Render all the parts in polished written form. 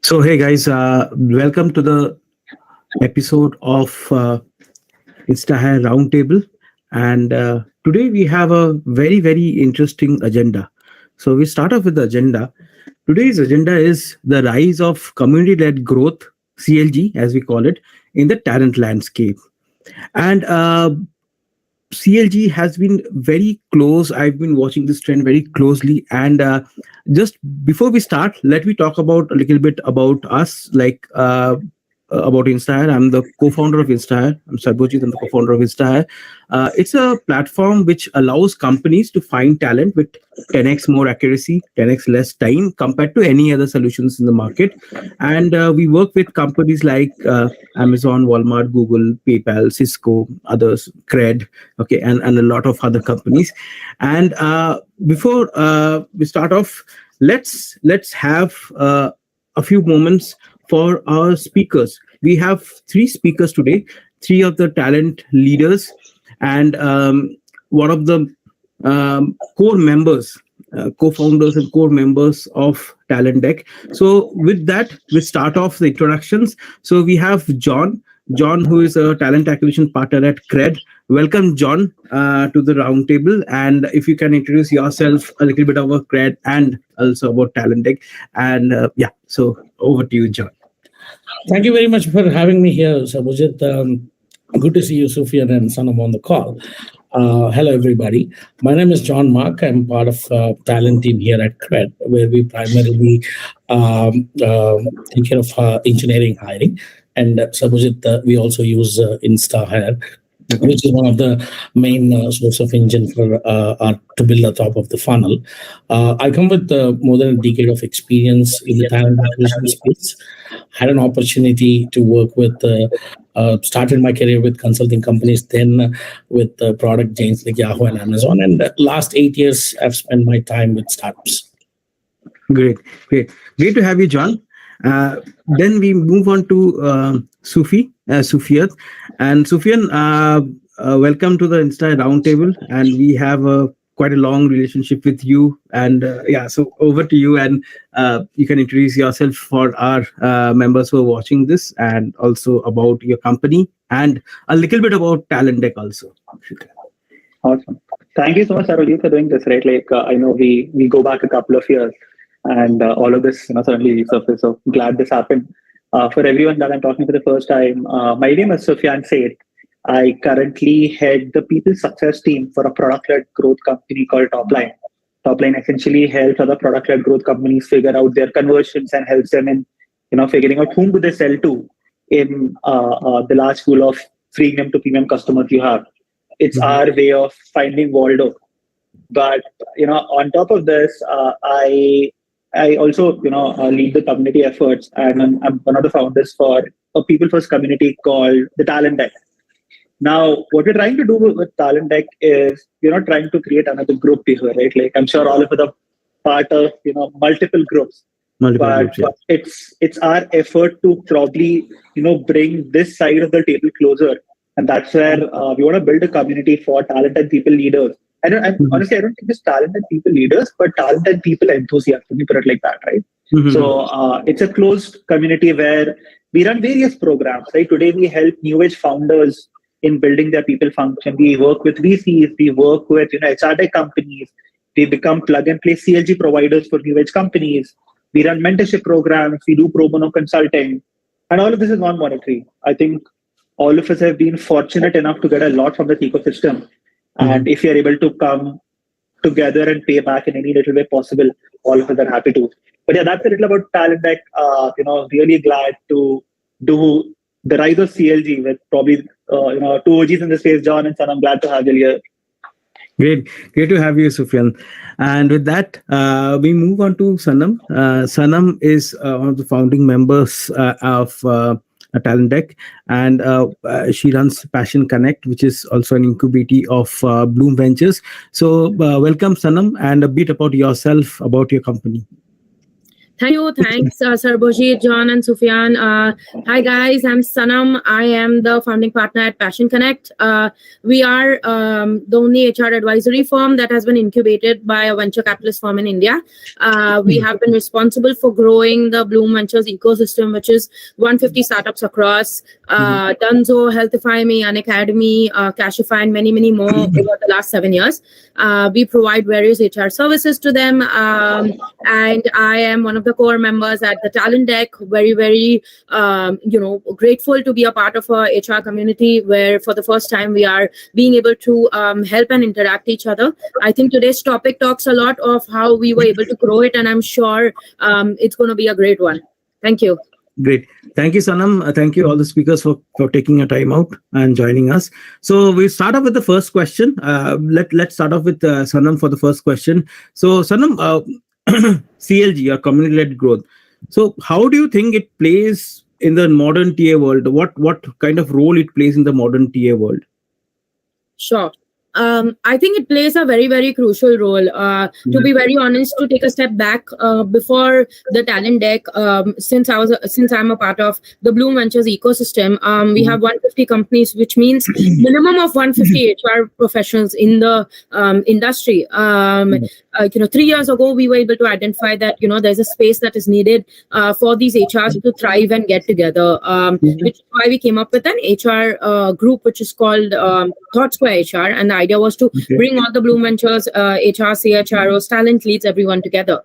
So, hey guys, welcome to the episode of InstaHire Roundtable. And today we have a very, very interesting agenda. So, we start off with the agenda. Today's agenda is the rise of community led growth, CLG, as we call it, in the talent landscape. And CLG has been very close. I've been watching this trend very closely. And just before we start, let me talk about a little bit about us, about InstaHire. I'm the co-founder of InstaHire. I'm Sarbojit. I'm the co-founder of InstaHire. It's a platform which allows companies to find talent with 10x more accuracy, 10x less time compared to any other solutions in the market. And we work with companies like Amazon, Walmart, Google, PayPal, Cisco, others, Cred, okay, and a lot of other companies. And before we start off, let's have a few moments for our speakers. We have three speakers today, three of the talent leaders, and one of the core members, co-founders and core members of Talent Deck. So with that, we start off the introductions. So we have John, who is a talent acquisition partner at Cred. Welcome, John, to the roundtable. And if you can introduce yourself a little bit about Cred and also about Talent Deck. And so over to you, John. Thank you very much for having me here, Sarbojit. Good to see you, Sufiyan and Sanam, on the call. Hello, everybody. My name is John Mark. I'm part of talent team here at Cred, where we primarily take care of engineering hiring. And Sarbojit, we also use InstaHire, which is one of the main source of engine for to build the top of the funnel. I come with more than a decade of experience in the talent acquisition space. Had an opportunity to work with, started my career with consulting companies, then with product giants like Yahoo and Amazon. And last 8 years, I've spent my time with startups. Great to have you, John. Then we move on to Sufiyan. And Sufiyan, welcome to the Insta Roundtable. And we have quite a long relationship with you. And so over to you. And you can introduce yourself for our members who are watching this, and also about your company and a little bit about Talent Deck also. Awesome. Thank you so much, Sarojit, for doing this. Right, I know we go back a couple of years. And all of this, suddenly surfaced. So glad this happened. For everyone that I'm talking for the first time, my name is Sufiyan Sait. I currently head the people success team for a product-led growth company called Toplyne. Toplyne essentially helps other product-led growth companies figure out their conversions and helps them in, figuring out whom do they sell to in the large pool of freemium to premium customers you have. It's our way of finding Waldo. But on top of this, I also, lead the community efforts, and I'm one of the founders for a people-first community called the Talent Deck. Now, what we're trying to do with Talent Deck is, trying to create another group here, right? I'm sure all of us are part of, multiple groups. It's our effort to probably, bring this side of the table closer. And that's where we want to build a community for talented people leaders. Honestly, I don't think just talented people leaders, but talented people enthusiasts, let me put it like that, right? So it's a closed community where we run various programs, right? Today, we help new age founders in building their people function. We work with VCs, we work with HR tech companies, we become plug and play CLG providers for new age companies. We run mentorship programs, we do pro bono consulting, and all of this is non-monetary. I think all of us have been fortunate enough to get a lot from the ecosystem. And if you're able to come together and pay back in any little way possible, all of us are happy to. But that's a little about Talent Deck. Really glad to do the rise of CLG with probably two OGs in the space, John and Sanam. I'm glad to have you here. Great to have you, Sufiyan. And with that, we move on to Sanam. Sanam is one of the founding members of Talent Deck, and she runs Passion Connect, which is also an incubator of Blume Ventures. So welcome, Sanam, and a bit about yourself, about your company. Thank you. Thanks, Sarboji, John, and Sufiyan. Hi, guys. I'm Sanam. I am the founding partner at Passion Connect. We are the only HR advisory firm that has been incubated by a venture capitalist firm in India. We have been responsible for growing the Blume Ventures ecosystem, which is 150 startups across Dunzo, Healthify Me, Unacademy, Cashify, and many, many more over the last 7 years. We provide various HR services to them. And I am one of the core members at the Talent Deck. Very, very, grateful to be a part of a HR community where for the first time we are being able to help and interact each other. I think today's topic talks a lot of how we were able to grow it, and I'm sure it's going to be a great one. Thank you. Great. Thank you, Sanam. Thank you all the speakers for taking your time out and joining us. So we start off with the first question. Let's start off with Sanam for the first question. So Sanam, CLG or community-led growth. So how do you think it plays in the modern TA world? What kind of role it plays in the modern TA world? Sure. I think it plays a very, very crucial role. To be very honest, to take a step back, before the Talent Deck, since I'm a part of the Blume Ventures ecosystem, we have 150 companies, which means minimum of 150 HR professionals in the industry. 3 years ago, we were able to identify that there's a space that is needed for these HRs to thrive and get together, which is why we came up with an HR group, which is called Thought Square HR, and the idea was to bring all the Blume Ventures, HR, CHROs, talent leads, everyone together.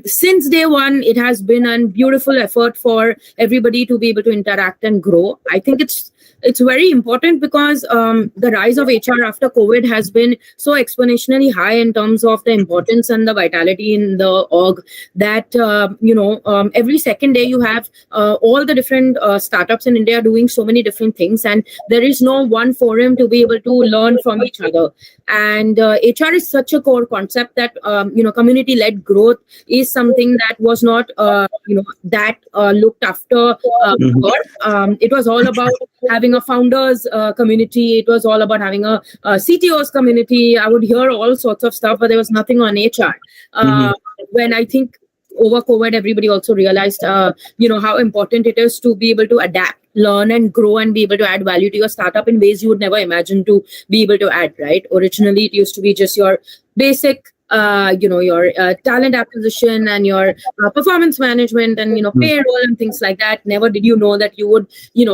Since day one, it has been a beautiful effort for everybody to be able to interact and grow. I think it's very important because the rise of HR after COVID has been so exponentially high in terms of the importance and the vitality in the org that, every second day you have all the different startups in India doing so many different things, and there is no one forum to be able to learn from each other. And HR is such a core concept that, community-led growth is something that was not, looked after before. It was all about having a founders community. It was all about having a CTOs community. I would hear all sorts of stuff, but there was nothing on HR. When I think over COVID, everybody also realized, how important it is to be able to adapt, learn and grow and be able to add value to your startup in ways you would never imagine to be able to add, right? Originally, it used to be just your basic your talent acquisition and your performance management and, payroll and things like that. Never did you know that you would,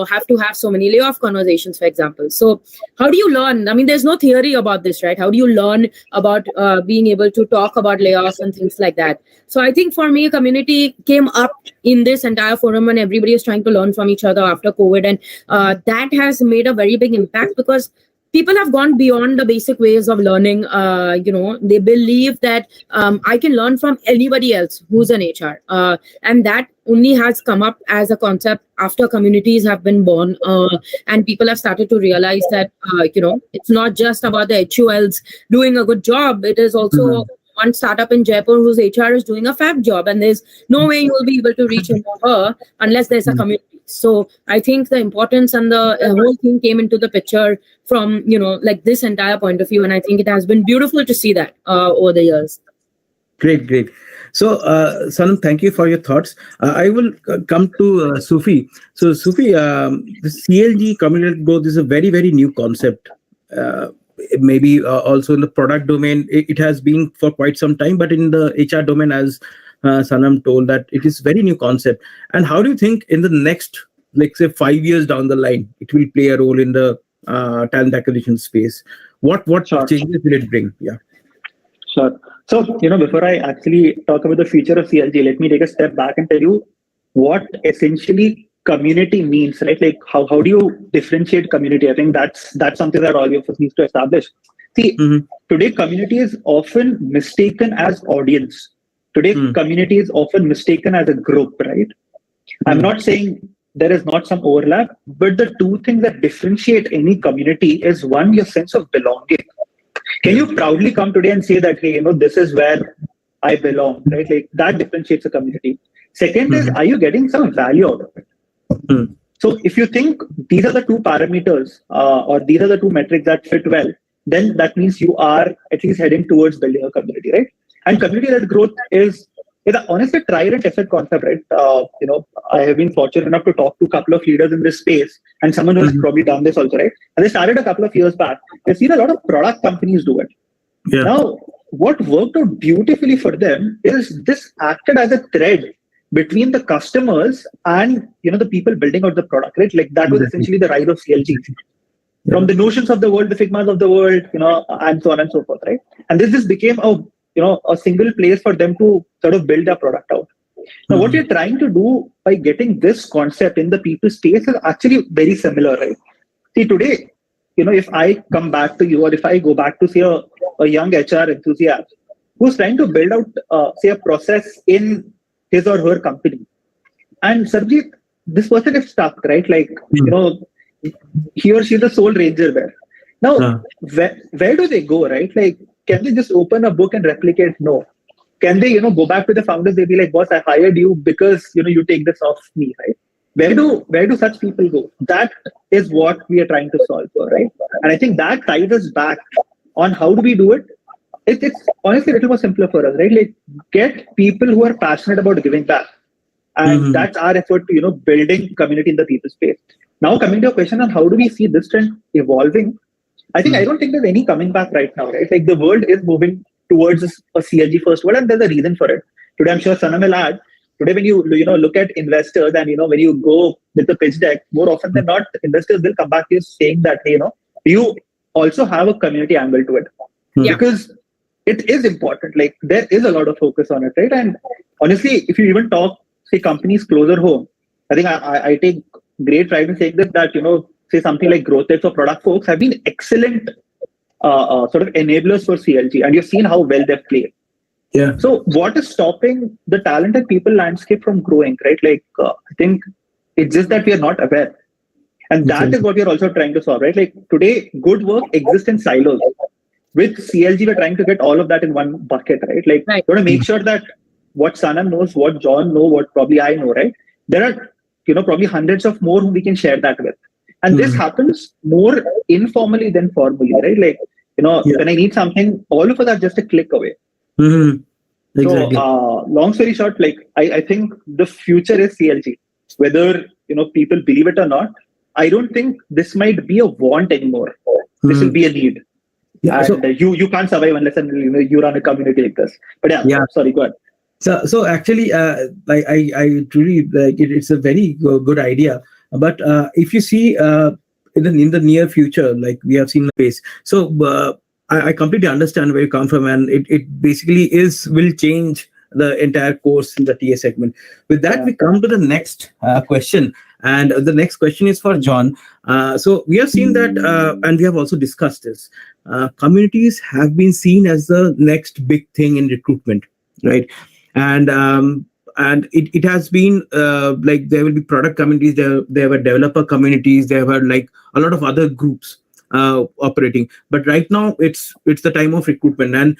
have to have so many layoff conversations, for example. So how do you learn? I mean, there's no theory about this, right? How do you learn about being able to talk about layoffs and things like that? So I think for me, community came up in this entire forum and everybody is trying to learn from each other after COVID. And that has made a very big impact because people have gone beyond the basic ways of learning. They believe that I can learn from anybody else who's an HR. And that only has come up as a concept after communities have been born. And people have started to realize that, it's not just about the HULs doing a good job. It is also one startup in Jaipur whose HR is doing a fab job. And there's no way you will be able to reach him or her unless there's a community. So I think the importance and the whole thing came into the picture from, this entire point of view. And I think it has been beautiful to see that over the years. Great. So, Sanam, thank you for your thoughts. I will come to Sufi. So, Sufi, the CLG community growth is a very, very new concept. Maybe also in the product domain, it has been for quite some time, but in the HR domain, as Sanam told, that it is very new concept. And how do you think in the next, say 5 years down the line, it will play a role in the talent acquisition space? What changes will it bring? Yeah. Sure. So, before I actually talk about the future of CLG, let me take a step back and tell you what essentially community means, right? Like how do you differentiate community? I think that's something that all of us need to establish. See, today community is often mistaken as audience. Today, community is often mistaken as a group, right? I'm not saying there is not some overlap, but the two things that differentiate any community is one, your sense of belonging. Can you proudly come today and say that, hey, this is where I belong, right? Like that differentiates a community. Second is, are you getting some value out of it? So if you think these are the two parameters or these are the two metrics that fit well, then that means you are at least heading towards building a community, right? And community-led growth is it's honestly tried and tested concept, right? I have been fortunate enough to talk to a couple of leaders in this space and someone who has probably done this also, right? And they started a couple of years back. I've seen a lot of product companies do it. Yeah. Now, what worked out beautifully for them is this acted as a thread between the customers and the people building out the product, right? Like that was essentially the rise of CLG. From the notions of the world, the Figmas of the world, and so on and so forth, right? And this just became a single place for them to sort of build their product out. Now, what we're trying to do by getting this concept in the people space is actually very similar, right? See, today, if I come back to you, or if I go back to say a young HR enthusiast who's trying to build out, say, a process in his or her company, and Sarjeet, this person is stuck, right? Like, he or she is the sole ranger there. Now, where do they go, right? Like, can they just open a book and replicate? No. Can they, go back to the founders? They'll be like, boss, I hired you because, you take this off me, right? Where do such people go? That is what we are trying to solve for, right? And I think that ties us back on how do we do it. It's honestly a little more simpler for us, right? Like, get people who are passionate about giving back. And that's our effort to, building community in the people space. Now, coming to your question on how do we see this trend evolving, I don't think there's any coming back right now, right? Like, the world is moving towards a CLG first world, and there's a reason for it. Today, I'm sure Sanam will add, today when you look at investors and when you go with the pitch deck, more often than not, investors will come back to you saying that, hey, you also have a community angle to it. Because it is important. Like, there is a lot of focus on it, right? And honestly, if you even talk, say, companies closer home, I think I take great pride in saying that say something like growth rates or product folks have been excellent sort of enablers for CLG, and you've seen how well they've played. Yeah. So what is stopping the talented people landscape from growing, right? Like, I think it's just that we are not aware. And that is what we are also trying to solve, right? Like, today, good work exists in silos. With CLG, we're trying to get all of that in one bucket, right? Like, we want to make sure that what Sanam knows, what John knows, what probably I know, right? There are, probably hundreds of more whom we can share that with. And this happens more informally than formally, right? Like, when I need something, all of us are just a click away. Exactly. So, long story short, like, I think the future is CLG. Whether, people believe it or not, I don't think this might be a want anymore. This will be a need. Yeah, and you can't survive unless you run a community like this. But sorry, go ahead. So actually, I truly like it. It's a very good idea. But if you see in the near future, like we have seen the pace. So I completely understand where you come from, and it basically will change the entire course in the TA segment. With that, we come to the next question, and the next question is for John. So we have seen that, and we have also discussed this. Communities have been seen as the next big thing in recruitment, right? And it has been like there will be product communities, there were developer communities, there were like a lot of other groups operating. But right now it's the time of recruitment, and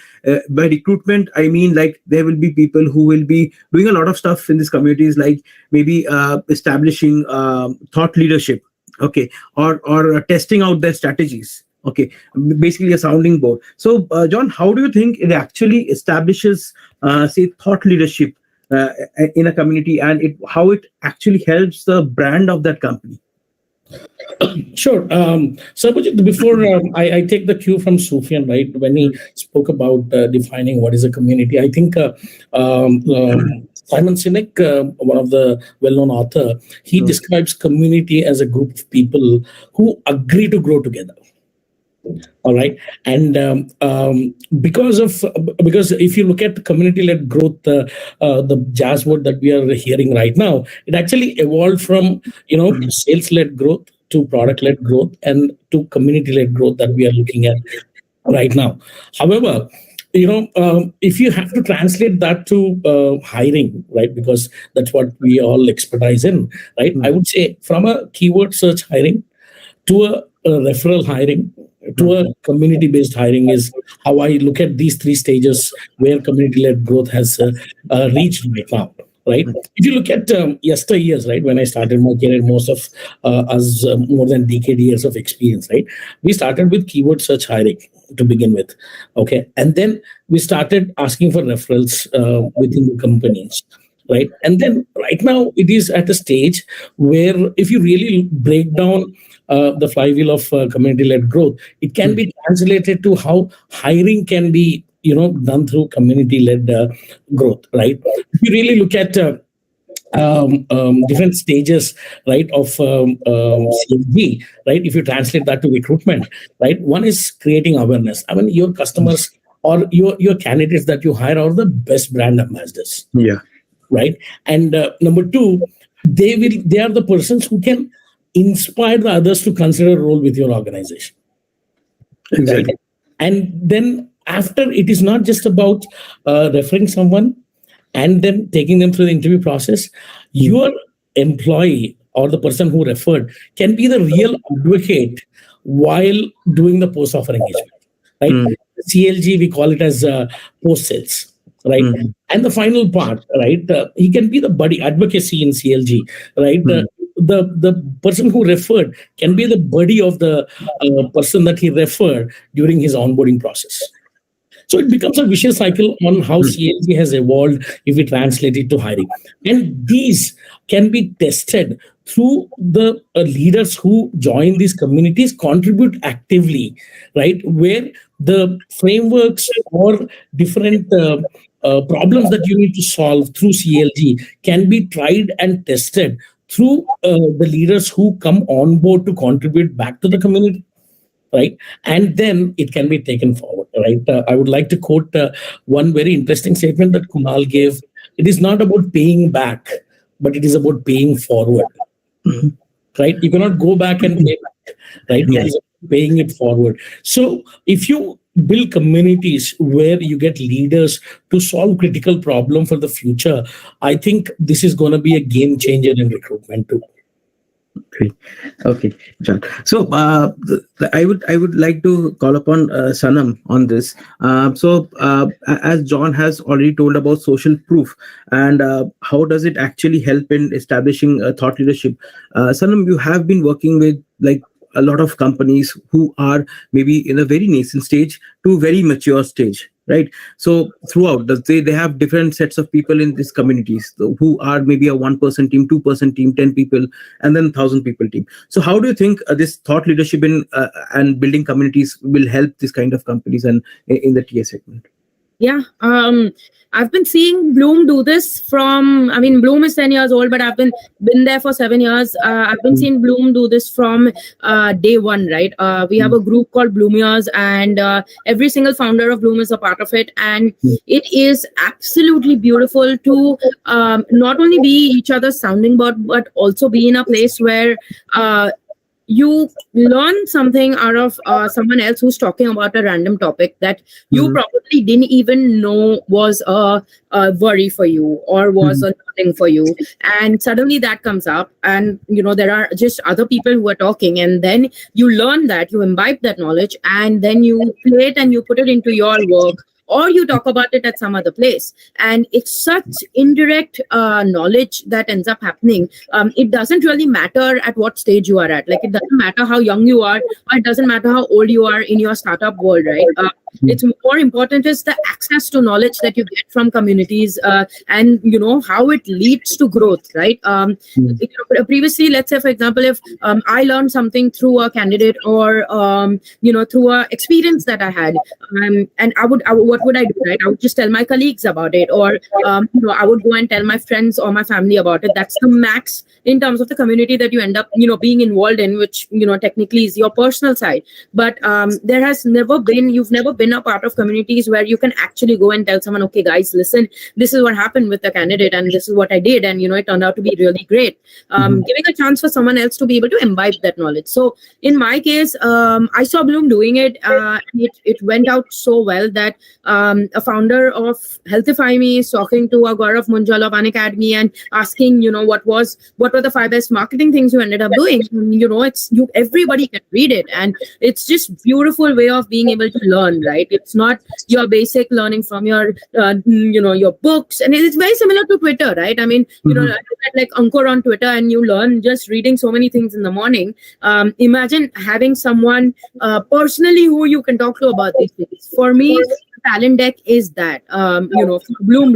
by recruitment I mean like there will be people who will be doing a lot of stuff in these communities, like maybe establishing thought leadership, okay, or testing out their strategies. Okay, basically a sounding board. So, John, how do you think it actually establishes, say, thought leadership in a community, and how it actually helps the brand of that company? Sure. So, before I take the cue from Sufiyan, right, when he spoke about defining what is a community, I think Simon Sinek, one of the well-known author, he describes community as a group of people who agree to grow together. All right, and because if you look at community-led growth, the jazz word that we are hearing right now, it actually evolved from sales-led growth to product-led growth and to community-led growth that we are looking at right now. However, if you have to translate that to hiring, right, because that's what we all expertise in, right? I would say from a keyword search hiring to a referral hiring to a community-based hiring is how I look at these three stages where community-led growth has reached right now, right? If you look at yesteryears, right, when I started my career, most of us more than decade years of experience, right? We started with keyword search hiring to begin with, okay, and then we started asking for referrals within the companies, right? And then right now it is at a stage where if you really break down the flywheel of community-led growth, it can be translated to how hiring can be done through community-led growth, right? If you really look at different stages, right, of CLG, right? If you translate that to recruitment, right? One is creating awareness. I mean, your customers or your candidates that you hire are the best brand ambassadors. Yeah. Right. And number two, they are the persons who can inspire the others to consider a role with your organization. Exactly. Right? And then after, it is not just about referring someone and then taking them through the interview process. Your employee or the person who referred can be the real advocate while doing the post-offer engagement. Right? CLG, we call it as post-sales. Right. And the final part, right, he can be the buddy advocacy in CLG, right? The person who referred can be the buddy of the person that he referred during his onboarding process. So it becomes a vicious cycle on how CLG has evolved if we translate it to hiring. And these can be tested through the leaders who join these communities, contribute actively, right? Where the frameworks or different problems that you need to solve through CLG can be tried and tested through the leaders who come on board to contribute back to the community. Right, and then it can be taken forward. Right, I would like to quote one very interesting statement that Kunal gave. It is not about paying back, but it is about paying forward. Right, you cannot go back and pay back. Right, it is about paying it forward. So if you build communities where you get leaders to solve critical problem for the future, I think this is going to be a game changer in recruitment too. Okay, John. So I would like to call upon Sanam on this. As John has already told about social proof and how does it actually help in establishing thought leadership, Sanam, you have been working with like a lot of companies who are maybe in a very nascent stage to very mature stage, right? So throughout, they have different sets of people in these communities who are maybe a 1% team, 2% team, 10 people, and then 1,000 people team. So how do you think this thought leadership in and building communities will help this kind of companies and in the TA segment? Yeah, I've been seeing Blume do this from, I mean, Blume is 10 years old, but I've been there for 7 years. I've been seeing Blume do this from day one, right? We have a group called Blumeers, and every single founder of Blume is a part of it. And it is absolutely beautiful to not only be each other's sounding board, but also be in a place where you learn something out of someone else who's talking about a random topic that you probably didn't even know was a worry for you or was a thing for you. And suddenly that comes up and, there are just other people who are talking, and then you learn that, you imbibe that knowledge, and then you play it and you put it into your work, or you talk about it at some other place. And it's such indirect knowledge that ends up happening. It doesn't really matter at what stage you are at. Like, it doesn't matter how young you are, or it doesn't matter how old you are in your startup world, right? It's more important is the access to knowledge that you get from communities and, how it leads to growth, right? Previously, let's say, for example, if I learned something through a candidate or, through a experience that I had, and what would I do, right? I would just tell my colleagues about it, or, I would go and tell my friends or my family about it. That's the max in terms of the community that you end up, being involved in, which, technically is your personal side. But you've never been a part of communities where you can actually go and tell someone, okay, guys, listen, this is what happened with the candidate and this is what I did. And, it turned out to be really great. Giving a chance for someone else to be able to imbibe that knowledge. So in my case, I saw Blume doing it. It went out so well that a founder of Healthify Me is talking to a Gaurav Munjal of Unacademy and asking, what was what were the 5 best marketing things you ended up doing. It's everybody can read it, and it's just beautiful way of being able to learn, right? It's not your basic learning from your your books, and it's very similar to Twitter, right? I mean, I look at like Ankur on Twitter, and you learn just reading so many things in the morning. Imagine having someone personally who you can talk to about these things. For me, Talent Deck is that. Blume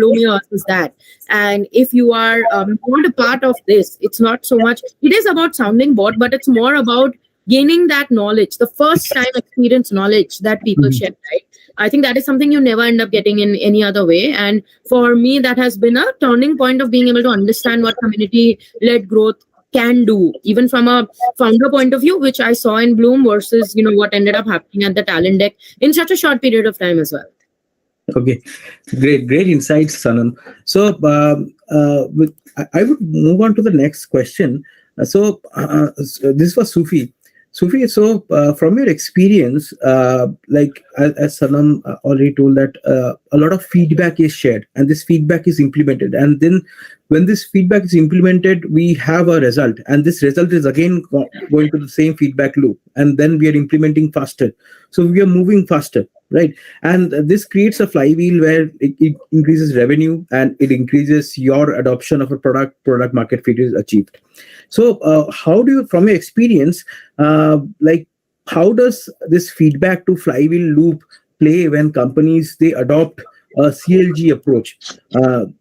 is that. And if you are not a part of this, it's not so much. It is about sounding board, but it's more about gaining that knowledge, the first time experience knowledge that people share, right? I think that is something you never end up getting in any other way. And for me, that has been a turning point of being able to understand what community-led growth can do, even from a founder point of view, which I saw in Blume versus, what ended up happening at the Talent Deck in such a short period of time as well. Okay, great insights, Sanam. So I would move on to the next question. So this was Sufi. Sufi, so from your experience, like as Sanam already told that a lot of feedback is shared and this feedback is implemented. And then when this feedback is implemented, we have a result. And this result is again going to the same feedback loop. And then we are implementing faster. So we are moving faster, right? And this creates a flywheel where it increases revenue and it increases your adoption of a product market fit is achieved. So how do you, from your experience, like how does this feedback to flywheel loop play when companies, they adopt a CLG approach?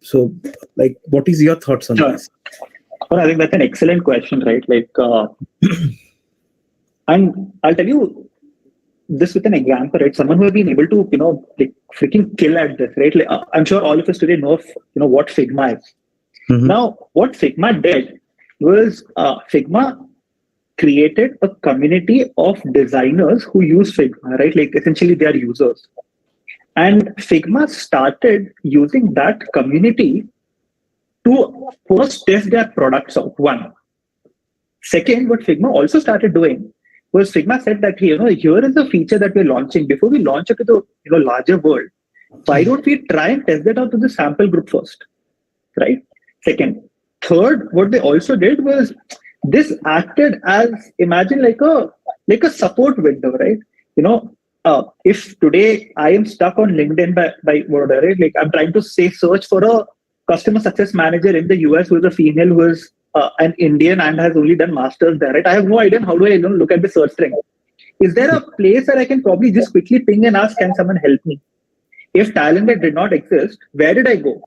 So like, what is your thoughts on this? Well, I think that's an excellent question, right? Like, and I'll tell you this with an example, right? Someone who has been able to, like freaking kill at this, right? Like, I'm sure all of us today know, what Figma is. Now, what Figma did was Figma created a community of designers who use Figma, right? Like essentially they are users. And Figma started using that community to first test their products out, one. Second, what Figma also started doing was Figma said that, here is a feature that we're launching. Before we launch it to the larger world, why don't we try and test that out to the sample group first, right? Second. Third, what they also did was this acted as, imagine like a support window, right? If today I am stuck on LinkedIn by whatever, right? Like I'm trying to search for a customer success manager in the US who is a female, who is an Indian and has only done masters there, right? I have no idea how do I look at the search string. Is there a place where I can probably just quickly ping and ask, can someone help me? If Talent Deck did not exist, where did I go?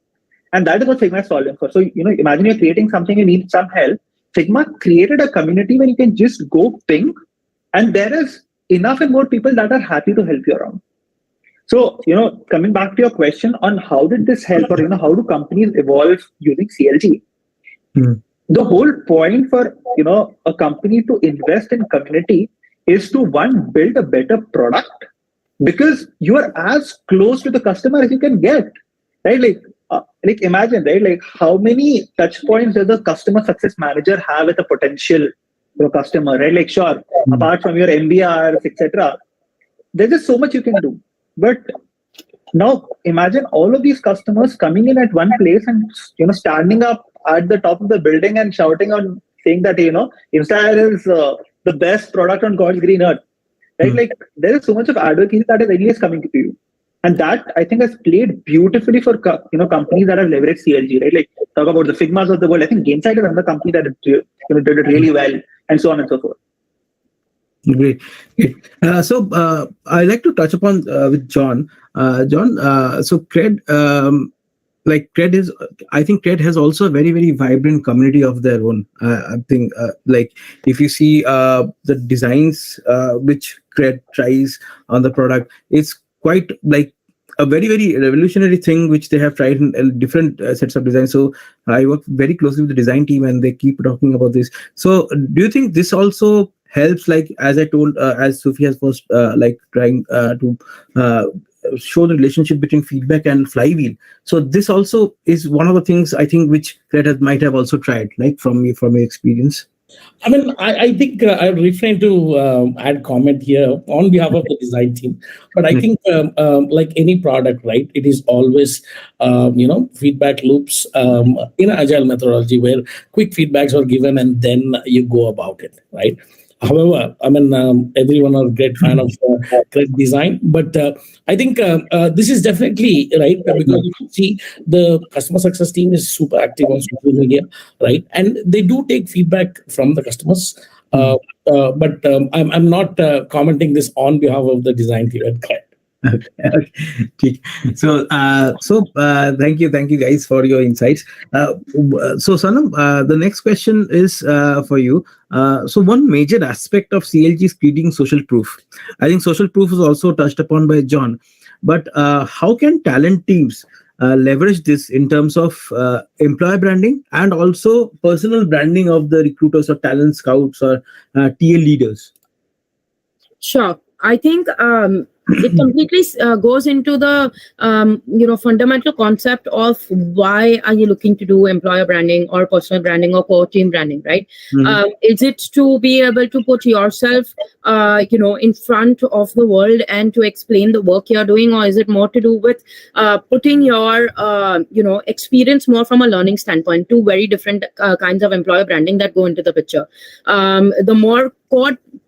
And that is what Figma is solving for. So, imagine you're creating something, you need some help. Figma created a community where you can just go ping, and there is enough and more people that are happy to help you around. So, coming back to your question on how did this help, or, how do companies evolve using CLG? The whole point for, a company to invest in community is to, one, build a better product, because you are as close to the customer as you can get, right? Like imagine, right? Like how many touch points does a customer success manager have with a potential customer, right? Like sure, apart from your MBRs, etc., there's just so much you can do. But now imagine all of these customers coming in at one place and standing up at the top of the building and shouting on, saying that InstaHire is the best product on God's green earth, right? Like there is so much of advocacy that is anyways coming to you. And that, I think, has played beautifully for companies that have leveraged CLG, right? Like talk about the Figmas of the world. I think Gainsight is another company that did it really well, and so on and so forth. Great. So I'd like to touch upon with John. So Cred, Cred is, I think Cred has also a very, very vibrant community of their own. I think like if you see the designs which Cred tries on the product, it's quite like a very, very revolutionary thing which they have tried in different sets of designs. So I work very closely with the design team and they keep talking about this. So do you think this also helps, like as I told, as Sufi has first like trying to show the relationship between feedback and flywheel. So this also is one of the things I think which Cred might have also tried, like from your experience. I mean, I think I refrain to add comment here on behalf of the design team, but I think like any product, right? It is always feedback loops in agile methodology where quick feedbacks are given and then you go about it, right? However, I mean, everyone are a great fan of Cred design, but I think this is definitely right because if you see the customer success team is super active on social media, right? And they do take feedback from the customers. But I'm not commenting this on behalf of the design team at Cred. Okay. Thank you guys for your insights. So Sanam, the next question is for you. So one major aspect of CLG is creating social proof. I think social proof is also touched upon by John, but how can talent teams leverage this in terms of employer branding and also personal branding of the recruiters or talent scouts or TL leaders? Sure. I think it completely goes into the fundamental concept of why are you looking to do employer branding or personal branding or core team branding, right? Is it to be able to put yourself in front of the world and to explain the work you're doing, or is it more to do with putting your experience more from a learning standpoint? Two very different kinds of employer branding that go into the picture. The more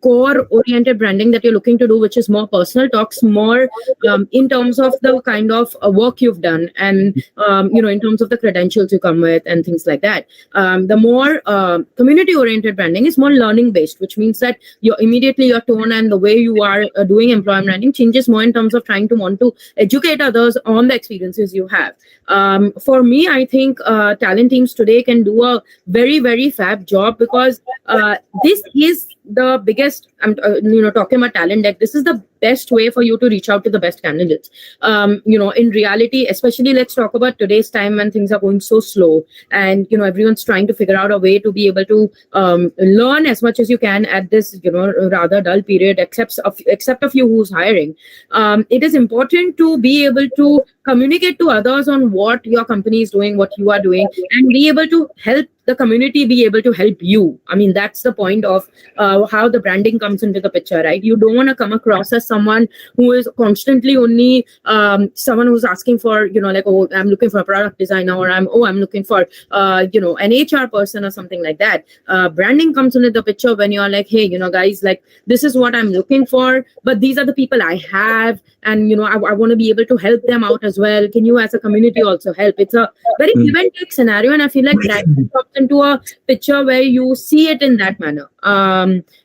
core oriented branding that you're looking to do, which is more personal, talks more in terms of the kind of work you've done and in terms of the credentials you come with and things like that. The more community oriented branding is more learning based, which means that your tone and the way you are doing employer branding changes more in terms of trying to want to educate others on the experiences you have. For me, I think talent teams today can do a very, very fab job because this is the biggest, I'm talking about Talent Deck, this is the best way for you to reach out to the best candidates. In reality, especially let's talk about today's time when things are going so slow and, everyone's trying to figure out a way to be able to learn as much as you can at this, rather dull period, except of you who's hiring. It is important to be able to communicate to others on what your company is doing, what you are doing, and be able to help the community be able to help you. I mean, that's the point of how the branding comes into the picture, right? You don't want to come across as someone who is constantly only someone who's asking for, oh, I'm looking for a product designer, or I'm looking for, an HR person or something like that. Branding comes into the picture when you're like, hey, guys, like, this is what I'm looking for, but these are the people I have. And, I want to be able to help them out as well. Can you as a community also help? It's a very give and take scenario. And I feel like that comes into a picture where you see it in that manner.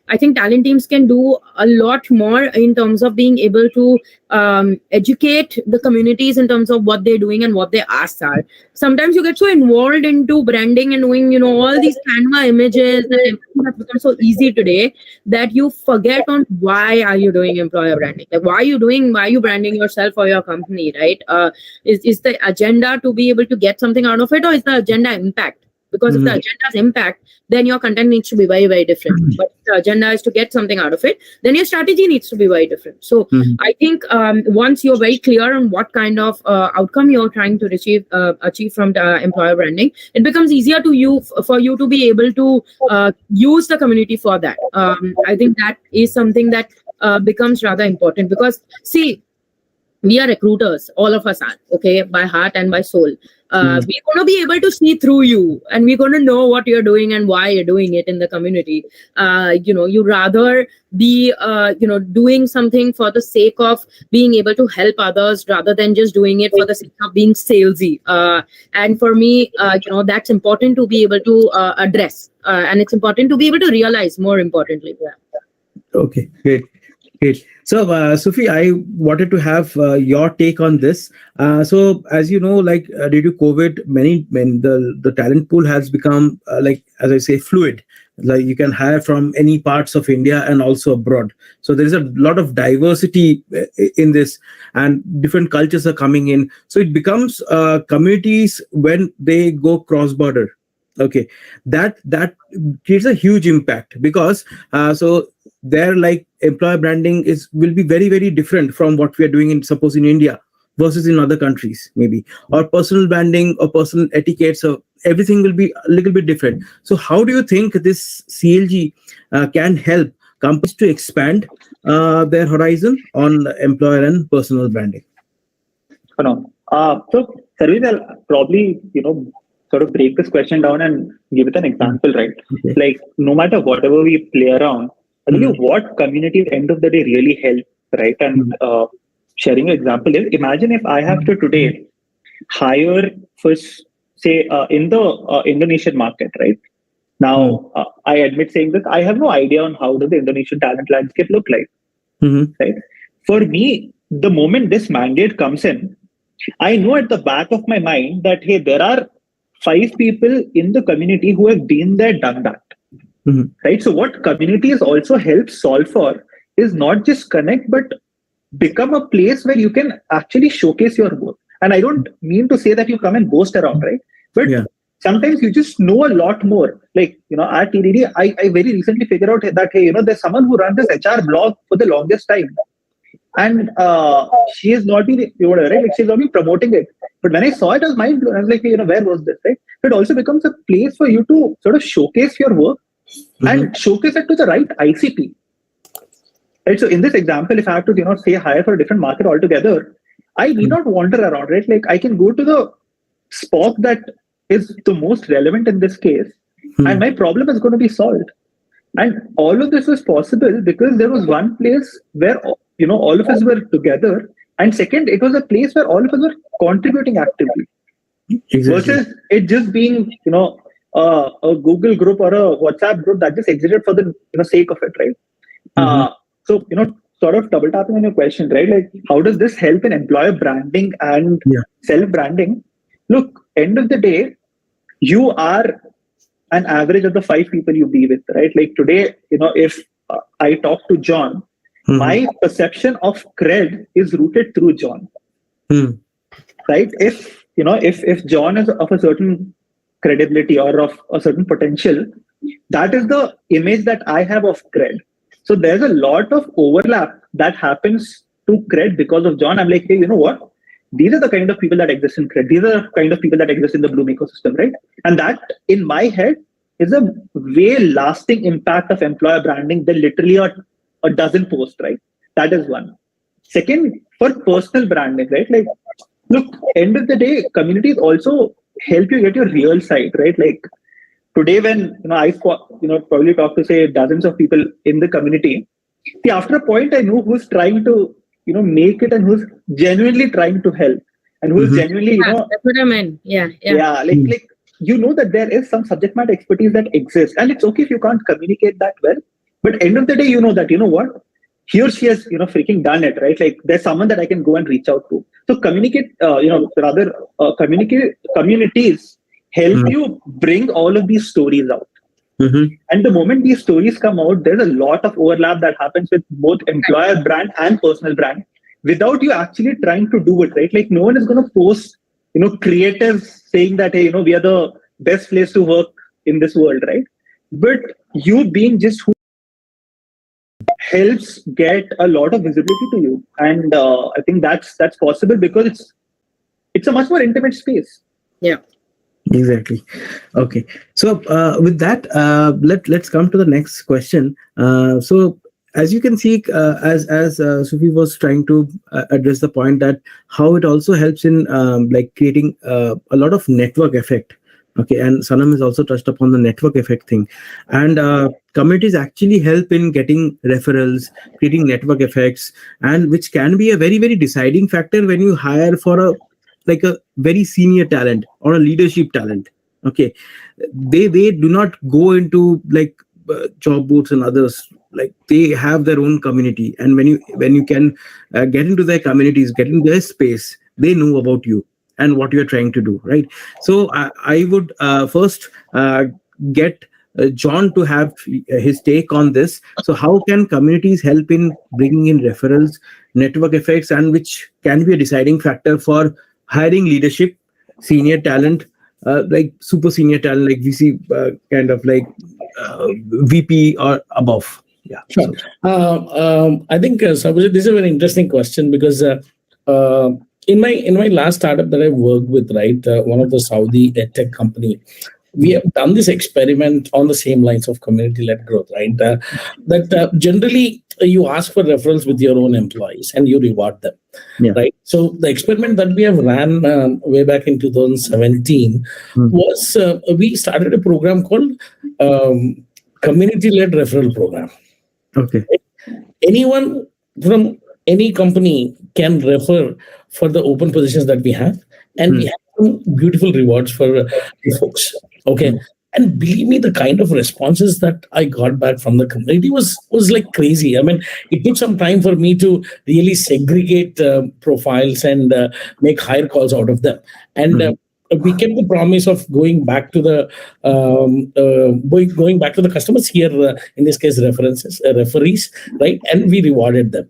I think talent teams can do a lot more in terms of being able to educate the communities in terms of what they're doing and what their asks are. Sometimes you get so involved into branding and doing, all these Canva images and everything has become so easy today that you forget on why are you doing employer branding? Like, why are you branding yourself or your company, right? Is the agenda to be able to get something out of it, or is the agenda impact? Because if the agenda is impact, then your content needs to be very, very different. But if the agenda is to get something out of it, then your strategy needs to be very different. So I think once you're very clear on what kind of outcome you're trying to achieve from the employer branding, it becomes easier for you to be able to use the community for that. I think that is something that becomes rather important because, see, we are recruiters, all of us are, okay, by heart and by soul. We're going to be able to see through you, and we're going to know what you're doing and why you're doing it in the community. You rather be, doing something for the sake of being able to help others rather than just doing it for the sake of being salesy. And for me, that's important to be able to address, and it's important to be able to realize, more importantly. Okay, great. So, Sufi, I wanted to have your take on this. So, as you know, like due to COVID, the talent pool has become as I say, fluid. Like you can hire from any parts of India and also abroad. So there is a lot of diversity in this, and different cultures are coming in. So it becomes communities when they go cross-border. Okay, that creates a huge impact because so their employer branding will be very, very different from what we are doing in India versus in other countries, maybe, or personal branding or personal etiquettes everything will be a little bit different. So how do you think this CLG can help companies to expand their horizon on employer and personal branding? So Sarvesh, I'll probably, sort of break this question down and give it an example, right? Okay. Like, no matter whatever we play around, I tell you what community at the end of the day really helps, right? And sharing an example is, imagine if I have to today hire for, say, in the Indonesian market, right? Now, I admit saying this, I have no idea on how does the Indonesian talent landscape look like, right? For me, the moment this mandate comes in, I know at the back of my mind that, hey, there are 5 people in the community who have been there, done that. Right? So what communities also help solve for is not just connect, but become a place where you can actually showcase your work. And I don't mean to say that you come and boast around, right? But sometimes you just know a lot more. Like, at TDD, I very recently figured out that, hey, there's someone who runs this HR blog for the longest time. And she has not been, right? Like, she's not been promoting it. But when I saw it, I was mind blown. I was like, hey, where was this, right? It also becomes a place for you to sort of showcase your work and showcase it to the right ICP. Right? So in this example, if I have to, say hire for a different market altogether, I need not wander around, right? Like, I can go to the spot that is the most relevant in this case, and my problem is going to be solved. And all of this was possible because there was one place where, all of us were together. And second, it was a place where all of us were contributing actively. Exactly. Versus it just being, a Google group or a WhatsApp group that just existed for the sake of it, right? So, sort of double tapping on your question, right? Like, how does this help in employer branding and self-branding? Look, end of the day, you are an average of the 5 people you be with, right? Like today, if I talk to John, my perception of Cred is rooted through John, right? If John is of a certain credibility or of a certain potential, that is the image that I have of Cred. So there's a lot of overlap that happens to Cred because of John. I'm like, hey, you know what? These are the kind of people that exist in Cred. These are the kind of people that exist in the Blume ecosystem, right? And that, in my head, is a way lasting impact of employer branding than literally a dozen posts, right? That is one. Second, for personal branding, right? Like, look, end of the day, communities also help you get your real side, right? Like today, when I probably talk to say dozens of people in the community, see, after a point, I know who's trying to make it and who's genuinely trying to help and who's genuinely that's what I meant. Like that there is some subject matter expertise that exists, and it's okay if you can't communicate that well, but end of the day, what he or she has freaking done it, right? Like there's someone that I can go and reach out to. So communities help you bring all of these stories out. And the moment these stories come out, there's a lot of overlap that happens with both employer brand and personal brand without you actually trying to do it, right? Like no one is going to post, creatives saying that, hey, we are the best place to work in this world, right? But you being just who helps get a lot of visibility to you. And I think that's possible because it's a much more intimate space. Yeah. Exactly. Okay. So with that, let's come to the next question. So as you can see, as Sufi was trying to address the point that how it also helps in creating a lot of network effect. Okay, and Sanam has also touched upon the network effect thing, and communities actually help in getting referrals, creating network effects, and which can be a very, very deciding factor when you hire for a very senior talent or a leadership talent. Okay, they do not go into job boards and others. Like they have their own community, and when you can get into their communities, get into their space, they know about you and what you're trying to do, right? So I would first get John to have his take on this. So how can communities help in bringing in referrals, network effects, and which can be a deciding factor for hiring leadership, senior talent, super senior talent, like VC VP or above? Yeah. Sure. I think, Sabujit, this is a very interesting question because in my last startup that I worked with, right, one of the Saudi tech company, we have done this experiment on the same lines of community-led growth, right? That generally you ask for referrals with your own employees and you reward them, right? So the experiment that we have ran way back in 2017 was we started a program called community-led referral program. Okay. Anyone from any company can refer for the open positions that we have, and we have some beautiful rewards for the folks. Okay. And believe me, the kind of responses that I got back from the community was like crazy. I mean, it took some time for me to really segregate profiles and make hire calls out of them. And we kept the promise of going back to the going back to the customers here. In this case, referees, right? And we rewarded them.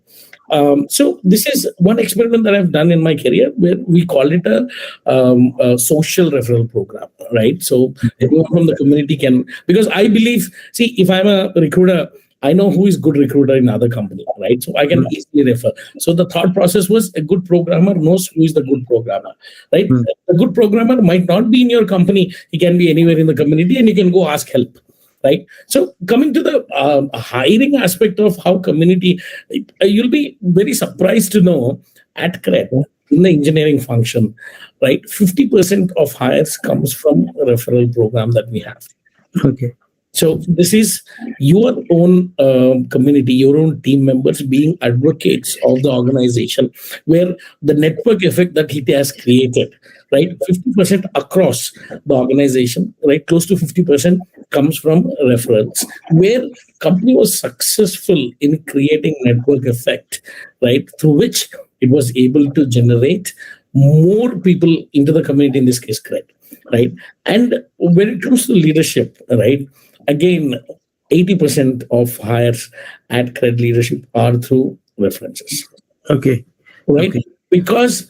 So this is one experiment that I've done in my career where we call it a social referral program, right? So everyone from the community can, because I believe, see, if I'm a recruiter, I know who is good recruiter in other company, right? So I can easily refer. So the thought process was a good programmer knows who is the good programmer, right? The good programmer might not be in your company. He can be anywhere in the community and you can go ask help. Right. So coming to the hiring aspect of how community, you'll be very surprised to know at Cred, in the engineering function, right, 50% of hires comes from a referral program that we have. Okay. So this is your own community, your own team members being advocates of the organization, where the network effect that it has created, right, 50% across the organization, right, close to 50% comes from referrals, where company was successful in creating network effect, right, through which it was able to generate more people into the community, in this case, Cred, right? And when it comes to leadership, right, again, 80% of hires at Cred leadership are through references. Okay. Right? Okay. Because,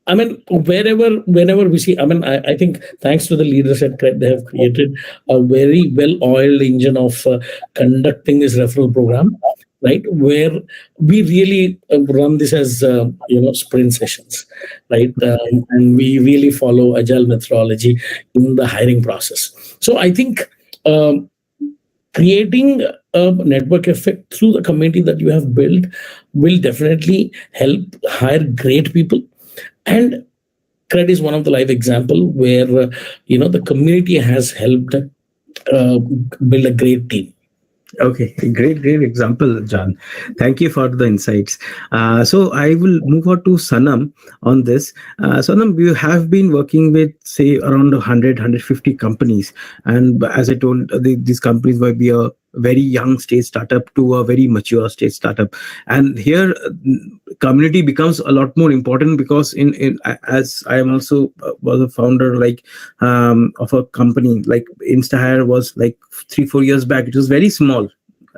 I mean, whenever we see, I mean, I think thanks to the leaders at Cred, they have created a very well-oiled engine of conducting this referral program, right? Where we really run this as, sprint sessions, right? And we really follow agile methodology in the hiring process. So I think creating a network effect through the community that you have built will definitely help hire great people. And Cred is one of the live example where, the community has helped build a great team. Okay, great example, John. Thank you for the insights. So I will move on to Sanam on this. Sanam, you have been working with, say, around 100, 150 companies. And as I told, these companies might be a very young stage startup to a very mature stage startup. And here, community becomes a lot more important because as I am also was a founder of a company, like InstaHire was like 3-4 years back. It was very small,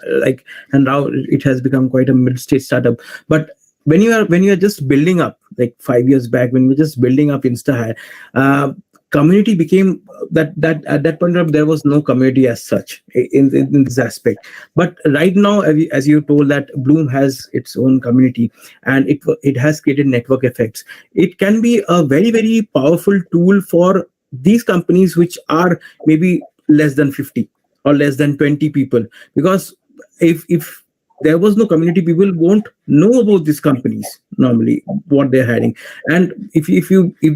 and now it has become quite a mid-stage startup. But when you are just building up, like 5 years back, when we were just building up InstaHire, community became that at that point there was no community as such in this aspect. But right now, as you told, that Blume has its own community and it has created network effects. It can be a very, very powerful tool for these companies which are maybe less than 50 or less than 20 people, because if there was no community, people won't know about these companies normally, what they're hiring. And if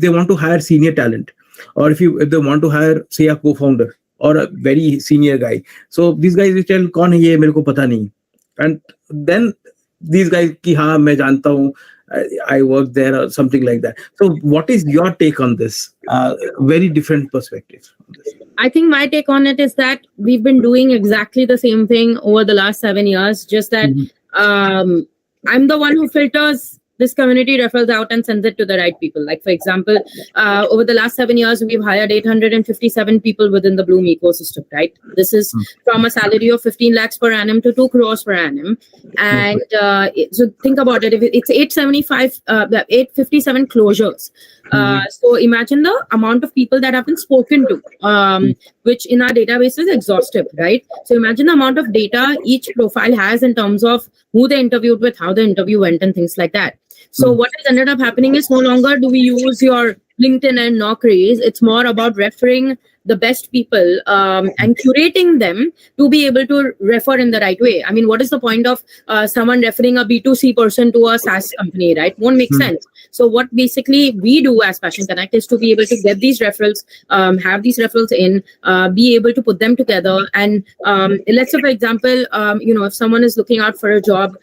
they want to hire senior talent, or if they want to hire, say, a co-founder or a very senior guy, so these guys will tell, "Kaun hai ye? Mere ko pata nahi." And then these guys, "Ki haan, main janta hu, I work there," or something like that. So, what is your take on this? Very different perspective on this. I think my take on it is that we've been doing exactly the same thing over the last 7 years. Just that I'm the one who filters this community referrals out and sends it to the right people. Like, for example, over the last 7 years, we've hired 857 people within the Blume ecosystem, right? This is from a salary of 15 lakhs per annum to 2 crores per annum. And so think about it. If it's 857 closures. So imagine the amount of people that have been spoken to, which in our database is exhaustive, right? So imagine the amount of data each profile has in terms of who they interviewed with, how the interview went, and things like that. So what has ended up happening is no longer do we use your LinkedIn and Naukris. It's more about referring the best people and curating them to be able to refer in the right way. I mean, what is the point of someone referring a B2C person to a SaaS company, right? Won't make sense. So what basically we do as Passion Connect is to be able to get these referrals, have these referrals in, be able to put them together. And let's say, for example, if someone is looking out for a job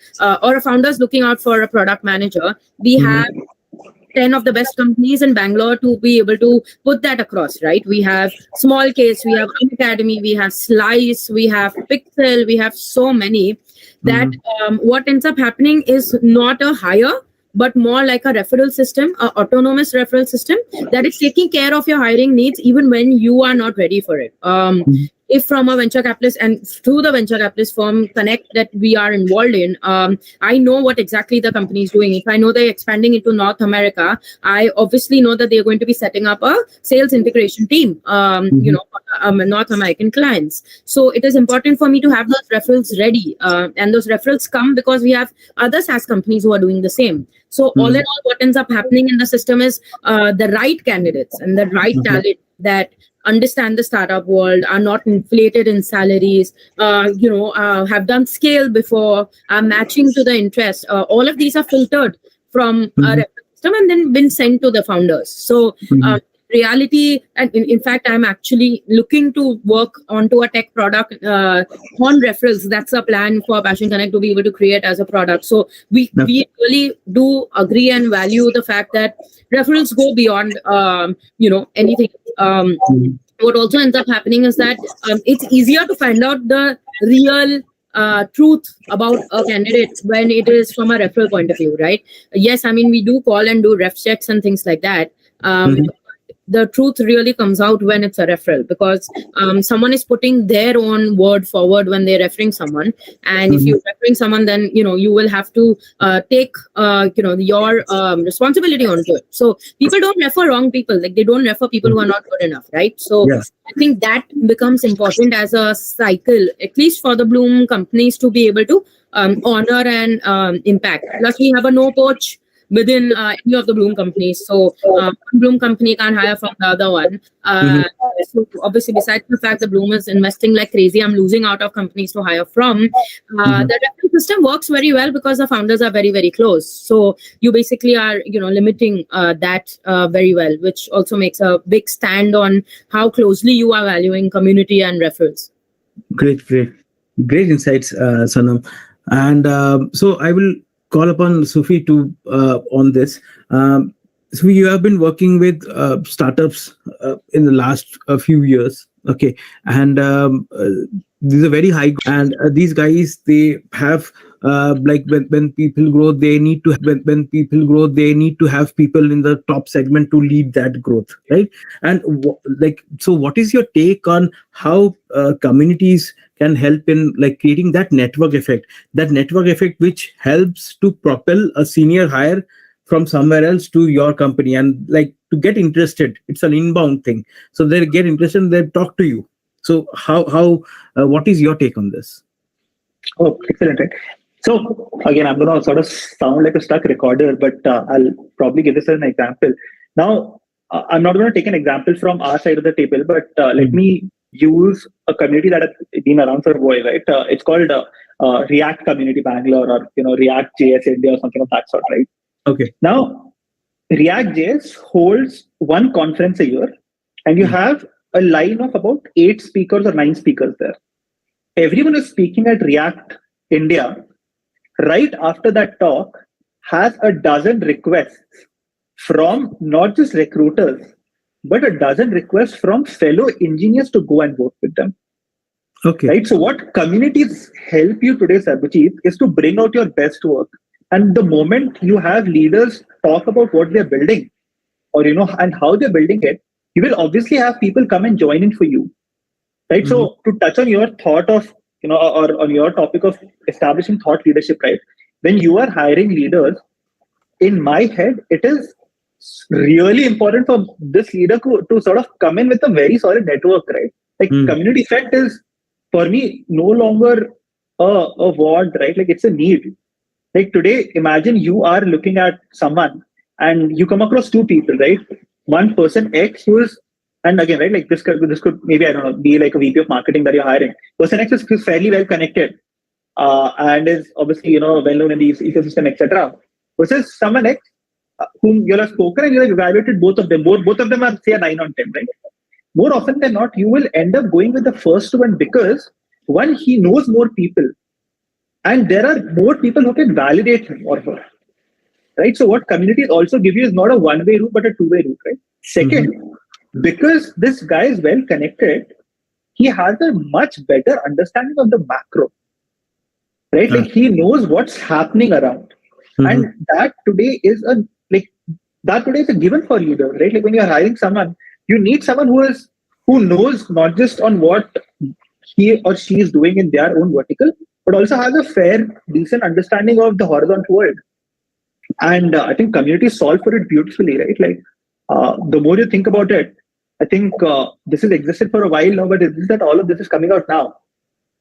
or a founder is looking out for a product manager, we have 10 of the best companies in Bangalore to be able to put that across, right? We have Small Case, we have Academy, we have Slice, we have Pixel, we have so many that what ends up happening is not a hire, but more like a referral system, an autonomous referral system that is taking care of your hiring needs even when you are not ready for it. If from a venture capitalist and through the venture capitalist firm Connect that we are involved in, I know what exactly the company is doing. If I know they're expanding into North America, I obviously know that they're going to be setting up a sales integration team, North American clients. So it is important for me to have those referrals ready. And those referrals come because we have other SaaS companies who are doing the same. So all in all, what ends up happening in the system is the right candidates and the right talent that understand the startup world, are not inflated in salaries, have done scale before, are matching to the interest. All of these are filtered from a referral system and then been sent to the founders. So reality, and in fact, I'm actually looking to work onto a tech product on referrals. That's a plan for Passion Connect to be able to create as a product. So we really do agree and value the fact that referrals go beyond, anything. What also ends up happening is that it's easier to find out the real truth about a candidate when it is from a referral point of view, right? Yes, I mean, we do call and do ref checks and things like that. The truth really comes out when it's a referral, because someone is putting their own word forward when they're referring someone. And if you're referring someone, then, you will have to take, your responsibility onto it. So people don't refer wrong people. Like, they don't refer people who are not good enough, right? So I think that becomes important as a cycle, at least for the Blume companies to be able to honor and impact. Plus, we have a no poach within any of the Blume companies. So one Blume company can't hire from the other one. So obviously, besides the fact that Blume is investing like crazy, I'm losing out of companies to hire from. The referral system works very well because the founders are very, very close. So you basically are, limiting that very well, which also makes a big stand on how closely you are valuing community and referrals. Great insights, Sanam. And so I will call upon Sufi to on this. So you have been working with startups in the last few years, okay, and these are very high, and these guys, they have like when people grow, they need to have people in the top segment to lead that growth, right? And so what is your take on how communities can help in like creating that network effect which helps to propel a senior hire from somewhere else to your company, and like to get interested? It's an inbound thing, so they get interested and they talk to you. So how what is your take on this? Oh, excellent. Right. So again, I'm going to sort of sound like a stuck recorder, but I'll probably give this as an example. Now, I'm not going to take an example from our side of the table, but let me use a community that has been around for a while, right? It's called React Community Bangalore, or React JS India, or something of that sort, right? Okay. Now, React JS holds one conference a year, and you have a line of about 8 speakers or 9 speakers there. Everyone is speaking at React India. Right after that talk, has a dozen requests from not just recruiters, but a dozen requests from fellow engineers to go and work with them. Okay. Right. So what communities help you today, Sarvajit, is to bring out your best work. And the moment you have leaders talk about what they're building, or and how they're building it, you will obviously have people come and join in for you. Right. So to touch on your thought of or on your topic of establishing thought leadership, right? When you are hiring leaders, in my head, it is really important for this leader to sort of come in with a very solid network, right? Like community effect is, for me, no longer a want, right? Like it's a need. Like today, imagine you are looking at someone and you come across two people, right? One person X who's, and again, right, like this could maybe, I don't know, be like a VP of marketing that you're hiring. Person X is fairly well connected and is obviously, well known in the ecosystem, etc. Versus someone X whom you'll have spoken and you'll have evaluated both of them. Both of them are, say, a 9 on 10, right? More often than not, you will end up going with the first one because one, he knows more people. And there are more people who can validate him or her, right? So what communities also give you is not a one-way route, but a two-way route, right? Second, because this guy is well connected, he has a much better understanding of the macro, right? Like he knows what's happening around, and that today is a given for leaders, right? Like when you're hiring someone, you need someone who knows not just on what he or she is doing in their own vertical, but also has a fair, decent understanding of the horizontal world. And I think communities solve for it beautifully, right? Like the more you think about it, I think this has existed for a while now, but it's just that all of this is coming out now.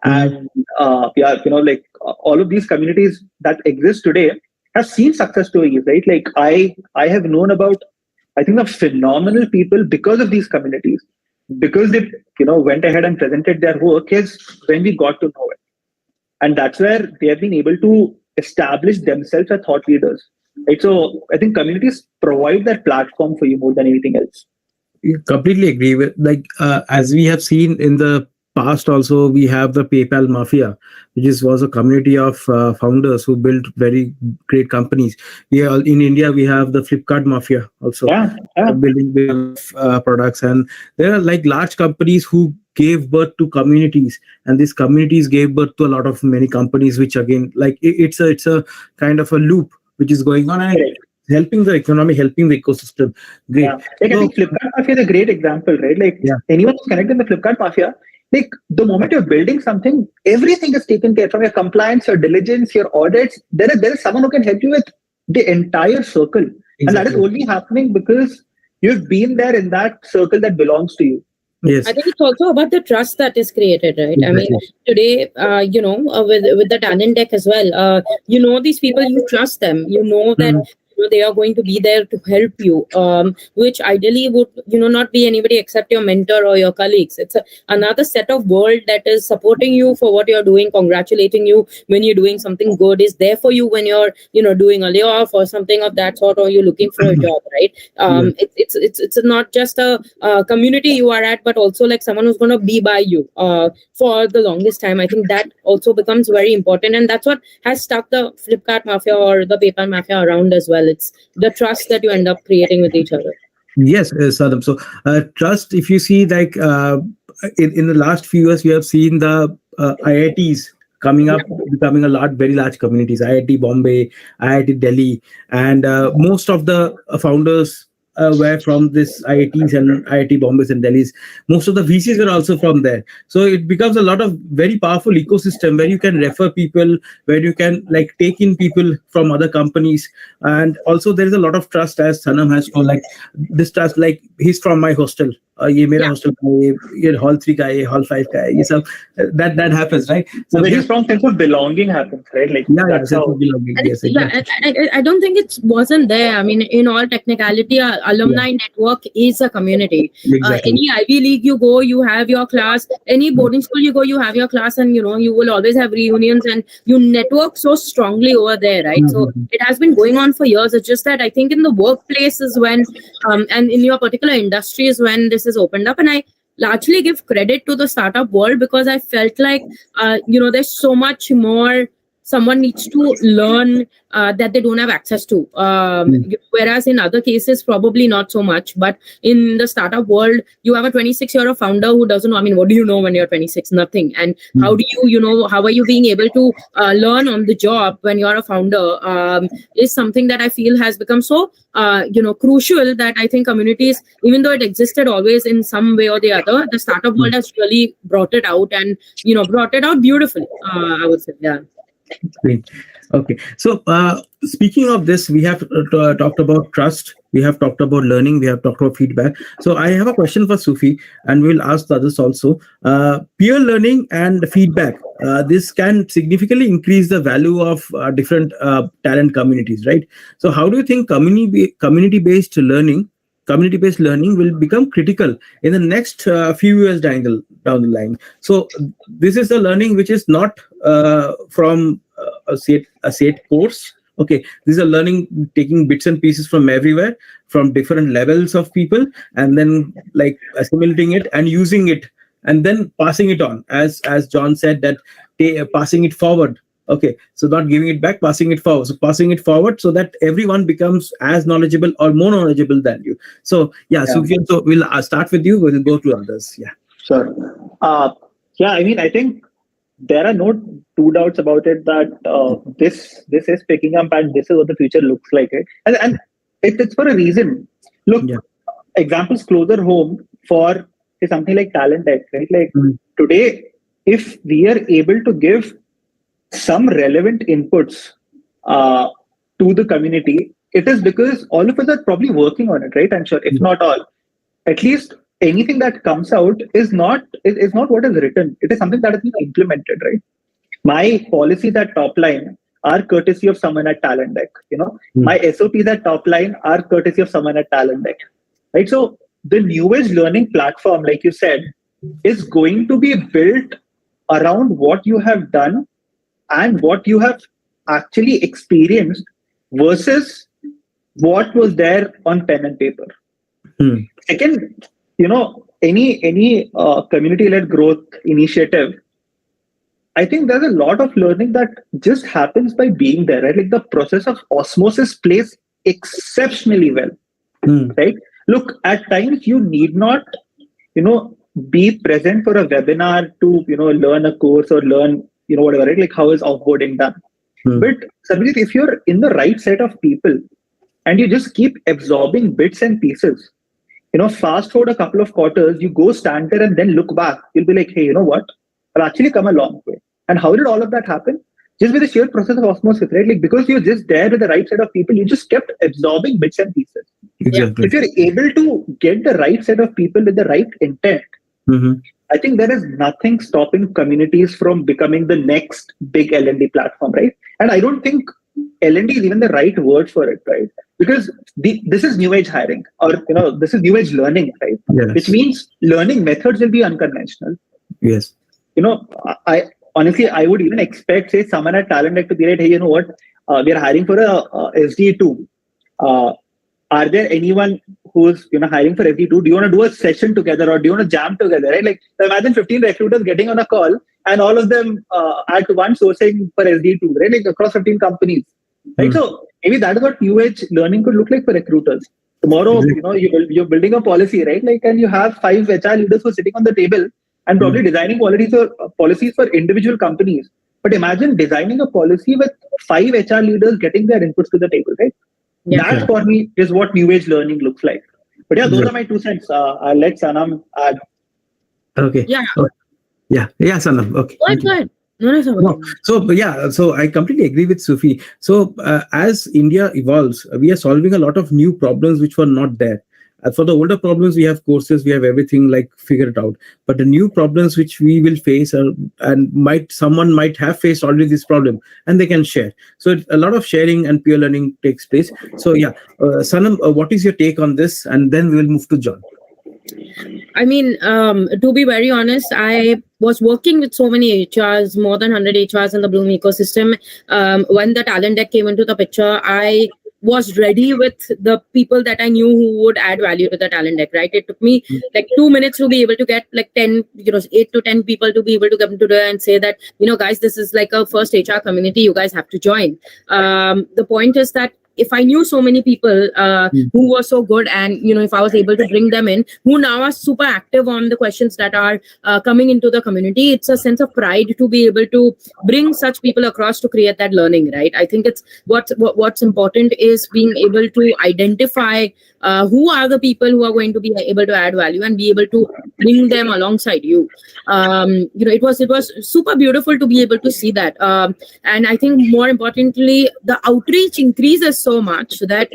And all of these communities that exist today have seen success stories, right? Like I have known about, I think, the phenomenal people because of these communities, because they went ahead and presented their work is when we got to know it. And that's where they have been able to establish themselves as thought leaders. Right? So I think communities provide that platform for you more than anything else. You completely agree with, as we have seen in the past also, we have the PayPal Mafia, which was a community of founders who built very great companies. In India, we have the Flipkart Mafia also, building products. And there are large companies who gave birth to communities, and these communities gave birth to many companies, which again, it's a kind of a loop which is going on and helping the economy, helping the ecosystem. Great. I think Flipkart Mafia is a great example, right? Anyone who's connected in the Flipkart Mafia, the moment you're building something, everything is taken care from your compliance, your diligence, your audits. There is someone who can help you with the entire circle. Exactly. And that is only happening because you've been there in that circle that belongs to you. Yes. I think it's also about the trust that is created, right? Exactly. I mean, today, with the Talent Deck as well, these people, you trust them, that they are going to be there to help you, which ideally would not be anybody except your mentor or your colleagues. It's another set of world that is supporting you for what you're doing, congratulating you when you're doing something good, is there for you when you're doing a layoff or something of that sort, or you're looking for a job, right? It's not just a community you are at, but also someone who's going to be by you for the longest time. I think that also becomes very important, and that's what has stuck the Flipkart Mafia or the PayPal Mafia around as well. It's the trust that you end up creating with each other. Yes, Sadam. So trust, if you see in the last few years, we have seen the IITs coming up, becoming very large communities. IIT Bombay, IIT Delhi, and most of the founders were from this IITs and IIT Bombays and Delhi's. Most of the VCs were also from there. So it becomes a lot of very powerful ecosystem where you can refer people, where you can take in people from other companies. And also there is a lot of trust, as Sanam has told, this trust, he's from my hostel. ये मेरा hostel का ये hall 3 का ये hall 5 का है ये सब that happens, right? So very strong sense of belonging happens, right? Sense of belonging. Yes, exactly. I don't think it wasn't there. I mean, in all technicality, our alumni network is a community. Exactly. Any Ivy League you go, you have your class. Any boarding school you go, you have your class, and you will always have reunions, and you network so strongly over there, right? So it has been going on for years. It's just that I think in the workplace is when, and in your particular industry is when this is opened up. And I largely give credit to the startup world, because I felt there's so much more someone needs to learn that they don't have access to. Whereas in other cases, probably not so much. But in the startup world, you have a 26-year-old founder who doesn't know. I mean, what do you know when you're 26? Nothing. And how do you, how are you being able to learn on the job when you're a founder is something that I feel has become so, crucial, that I think communities, even though it existed always in some way or the other, the startup world has really brought it out, and, brought it out beautifully, I would say. Yeah. Great. Okay. So speaking of this, we have talked about trust, We have talked about learning. We have talked about feedback. So I have a question for Sufi, and we'll ask the others also. Peer learning and feedback. This can significantly increase the value of different talent communities, right? So how do you think community-based learning will become critical in the next few years down the line? So this is the learning which is not from a set course. Okay, these are learning, taking bits and pieces from everywhere, from different levels of people, and then like assimilating it and using it, and then passing it on, as John said, that passing it forward. Okay, so not giving it back, passing it forward. So passing it forward so that everyone becomes as knowledgeable or more knowledgeable than you. So Sufiyan, so we'll start with you. We'll go to others. Yeah. Sure. I mean, I think there are no two doubts about it that this is picking up, and this is what the future looks like. Right? And it's for a reason. Look, examples closer home for something like Talent Deck, right? Like today, if we are able to give some relevant inputs to the community, it is because all of us are probably working on it, right? I'm sure, if not all, at least anything that comes out is not what is written. It is something that has been implemented, right? My policies at Toplyne are courtesy of someone at Talent Deck. My SOPs at Toplyne are courtesy of someone at Talent Deck, right? So the new age learning platform, like you said, is going to be built around what you have done and what you have actually experienced versus what was there on pen and paper. Second, any community-led growth initiative, I think there's a lot of learning that just happens by being there, right? Like the process of osmosis plays exceptionally well, right? Look, at times you need not, be present for a webinar to, learn a course or learn, whatever, right? Like how is offboarding done? But Sarvajit, if you're in the right set of people and you just keep absorbing bits and pieces, fast forward a couple of quarters, you go stand there and then look back, you'll be like, hey, you know what? I've actually come a long way. And how did all of that happen? Just with the sheer process of osmosis, right? Like because you're just there with the right set of people, you just kept absorbing bits and pieces. Exactly. If you're able to get the right set of people with the right intent, I think there is nothing stopping communities from becoming the next big L&D platform, right? And I don't think L&D is even the right word for it, right? Because this is new age hiring, or this is new age learning, right? Yes. Which means learning methods will be unconventional. Yes. I honestly, I would even expect, say, someone at Talent Deck to be like, hey, you know what? We are hiring for a SD2. Are there anyone who's hiring for SD2? Do you want to do a session together, or do you want to jam together? Right? Like imagine 15 recruiters getting on a call and all of them at once sourcing for SD2, right? Like across 15 companies. Right. So maybe that is what new age learning could look like for recruiters. Tomorrow, you're building a policy, right? Like, and you have 5 HR leaders who are sitting on the table and probably designing policies for individual companies. But imagine designing a policy with 5 HR leaders getting their inputs to the table, right? Yeah. That for me is what new age learning looks like. But those are my 2 cents. I'll let Sanam add. Okay. Yeah. Yeah, Sanam. Okay. Good. No. So I completely agree with Sufi. So as India evolves, we are solving a lot of new problems which were not there. For the older problems, we have courses, we have everything like figured out. But the new problems which we will face, someone might have faced already this problem, and they can share. So a lot of sharing and peer learning takes place. So Sanam, what is your take on this? And then we will move to John. I mean, to be very honest, I was working with so many HRs, more than 100 HRs in the Blume ecosystem. When the Talent Deck came into the picture, I was ready with the people that I knew who would add value to the Talent Deck, right? It took me like 2 minutes to be able to get like 10, 8 to 10 people to be able to come together and say that, guys, this is like a first HR community. You guys have to join. The point is that if I knew so many people who were so good, and if I was able to bring them in, who now are super active on the questions that are coming into the community, it's a sense of pride to be able to bring such people across to create that learning, right? I think it's what's important is being able to identify who are the people who are going to be able to add value and be able to bring them alongside you. It was super beautiful to be able to see that. And I think more importantly, the outreach increases so much that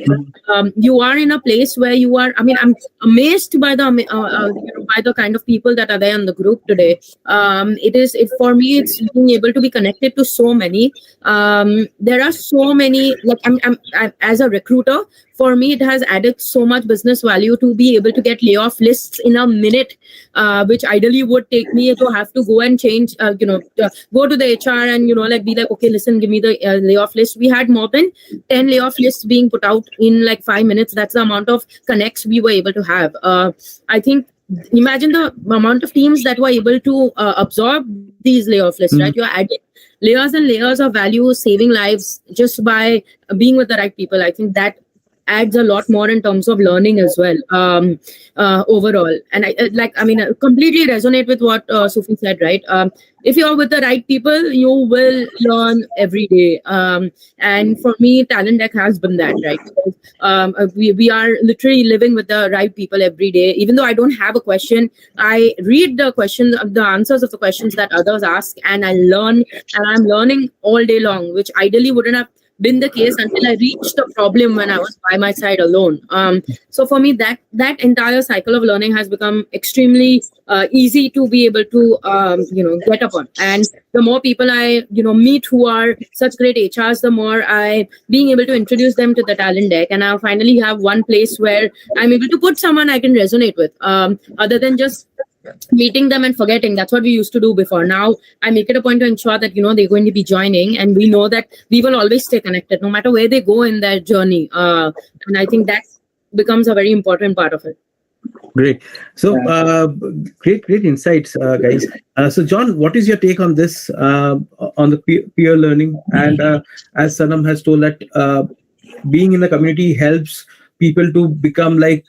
you are in a place where you are. I mean, I'm amazed by by the kind of people that are there in the group today. For me, it's being able to be connected to so many. There are so many. Like I'm as a recruiter, for me, it has added so much business value to be able to get layoff lists in a minute, which ideally would take me to have to go and change, go to the HR and, be like, okay, listen, give me the layoff list. We had more than 10 layoff lists being put out in like 5 minutes. That's the amount of connects we were able to have. I think, imagine the amount of teams that were able to absorb these layoff lists, right? You're adding layers and layers of value, saving lives just by being with the right people. I think that adds a lot more in terms of learning as well, overall. And I completely resonate with what Sufi said, right? If you're with the right people, you will learn every day. And for me, Talent Deck has been that, right? Because, we are literally living with the right people every day. Even though I don't have a question, I read the answers of the questions that others ask, and I learn, and I'm learning all day long, which ideally wouldn't have been the case until I reached the problem when I was by my side alone. So for me, that entire cycle of learning has become extremely easy to be able to get upon. And the more people I meet who are such great HRs, the more I being able to introduce them to the Talent Deck, and I finally have one place where I'm able to put someone I can resonate with, other than just meeting them and forgetting. That's what we used to do before. Now I make it a point to ensure that they're going to be joining, and we know that we will always stay connected no matter where they go in their journey, and I think that becomes a very important part of it. Great. So great insights, guys. So John, what is your take on this, on the peer learning? And as Sanam has told that being in the community helps people to become like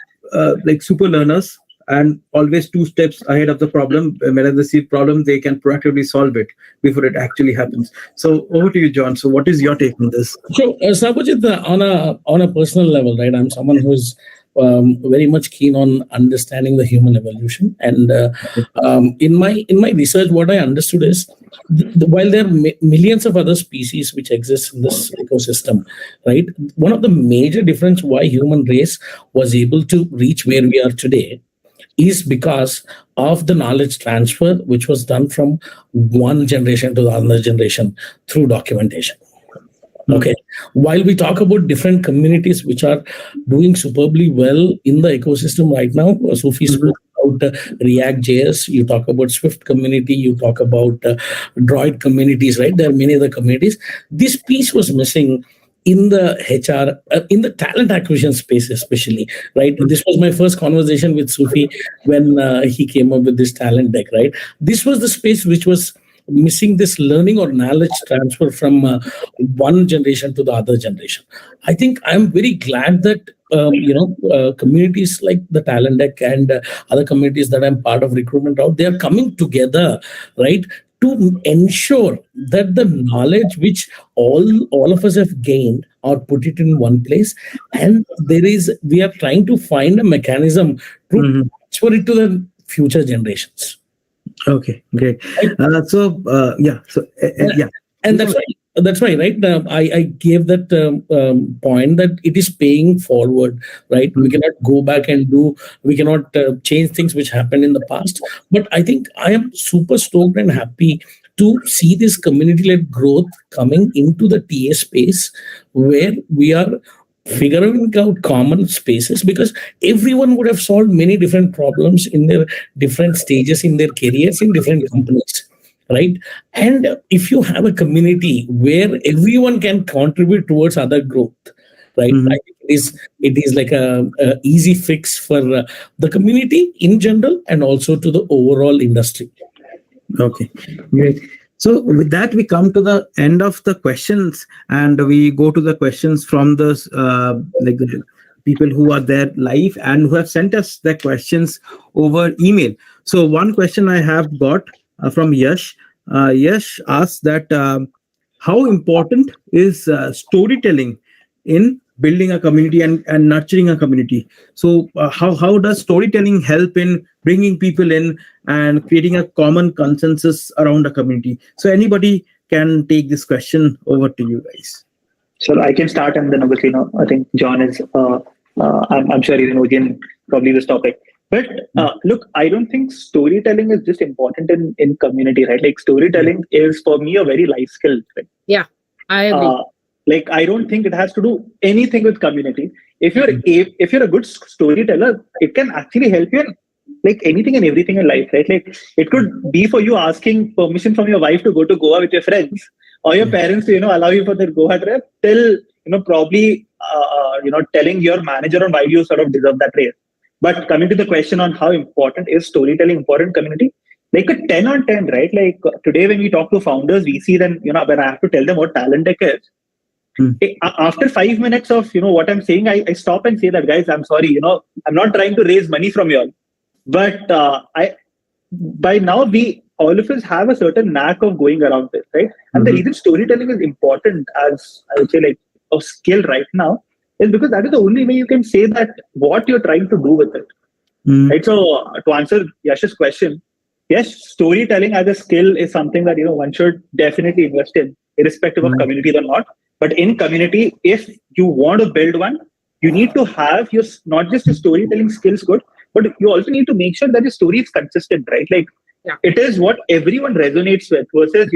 super learners, and always 2 steps ahead of the problem. Whenever they see problem, they can proactively solve it before it actually happens. So over to you, John. So what is your take on this? So, Sabujit, on a personal level, right? I'm someone who's very much keen on understanding the human evolution, and in my research, what I understood is, while there are millions of other species which exist in this ecosystem, right? One of the major difference why human race was able to reach where we are today is because of the knowledge transfer, which was done from one generation to the other generation through documentation. Okay. While we talk about different communities which are doing superbly well in the ecosystem right now, Sufi spoke about React.js, you talk about Swift community, you talk about Droid communities, right? There are many other communities. This piece was missing in the HR, in the talent acquisition space, especially, right? This was my first conversation with Sufi when he came up with this Talent Deck, right? This was the space which was missing this learning or knowledge transfer from one generation to the other generation. I think I'm very glad that communities like the Talent Deck and other communities that I'm part of, Recruitment Out, they are coming together, right, to ensure that the knowledge which all of us have gained or put it in one place, and we are trying to find a mechanism to transfer it to the future generations. Okay, great. And that's why, right? I gave that point that it is paying forward, right? We cannot go back and we cannot change things which happened in the past. But I think I am super stoked and happy to see this community-led growth coming into the TA space, where we are figuring out common spaces, because everyone would have solved many different problems in their different stages in their careers in different companies, right? And if you have a community where everyone can contribute towards other growth, right? I think it is like a easy fix for the community in general and also to the overall industry. Okay, great. So with that, we come to the end of the questions, and we go to the questions from the the people who are there live and who have sent us their questions over email. So one question I have got from Yash. Yash asks that how important is storytelling in building a community and nurturing a community. So how does storytelling help in bringing people in and creating a common consensus around a community? So anybody can take this question. Over to you guys. So I can start, and then obviously, I think John is. I'm sure he's in probably this topic. But look, I don't think storytelling is just important in community, right? Like storytelling is for me a very life skill. Right? Yeah, I agree. Like I don't think it has to do anything with community. If you're a good storyteller, it can actually help you in like anything and everything in life, right? Like it could be for you asking permission from your wife to go to Goa with your friends, or your parents to allow you for their Goa trip, till probably telling your manager on why you sort of deserve that raise. But coming to the question on how important is storytelling important community, like a 10 on 10, right? Like today when we talk to founders, we see them, when I have to tell them what Talent Deck is, after 5 minutes of what I'm saying, I stop and say that, guys, I'm sorry, I'm not trying to raise money from you all, but by now all of us have a certain knack of going around this, right? And the reason storytelling is important as I would say like a skill right now is because that is the only way you can say that what you're trying to do with it, right? So to answer Yash's question, yes, storytelling as a skill is something that one should definitely invest in, irrespective of community or not. But in community, if you want to build one, you need to have your not just your storytelling skills good, but you also need to make sure that your story is consistent, right? Like it is what everyone resonates with versus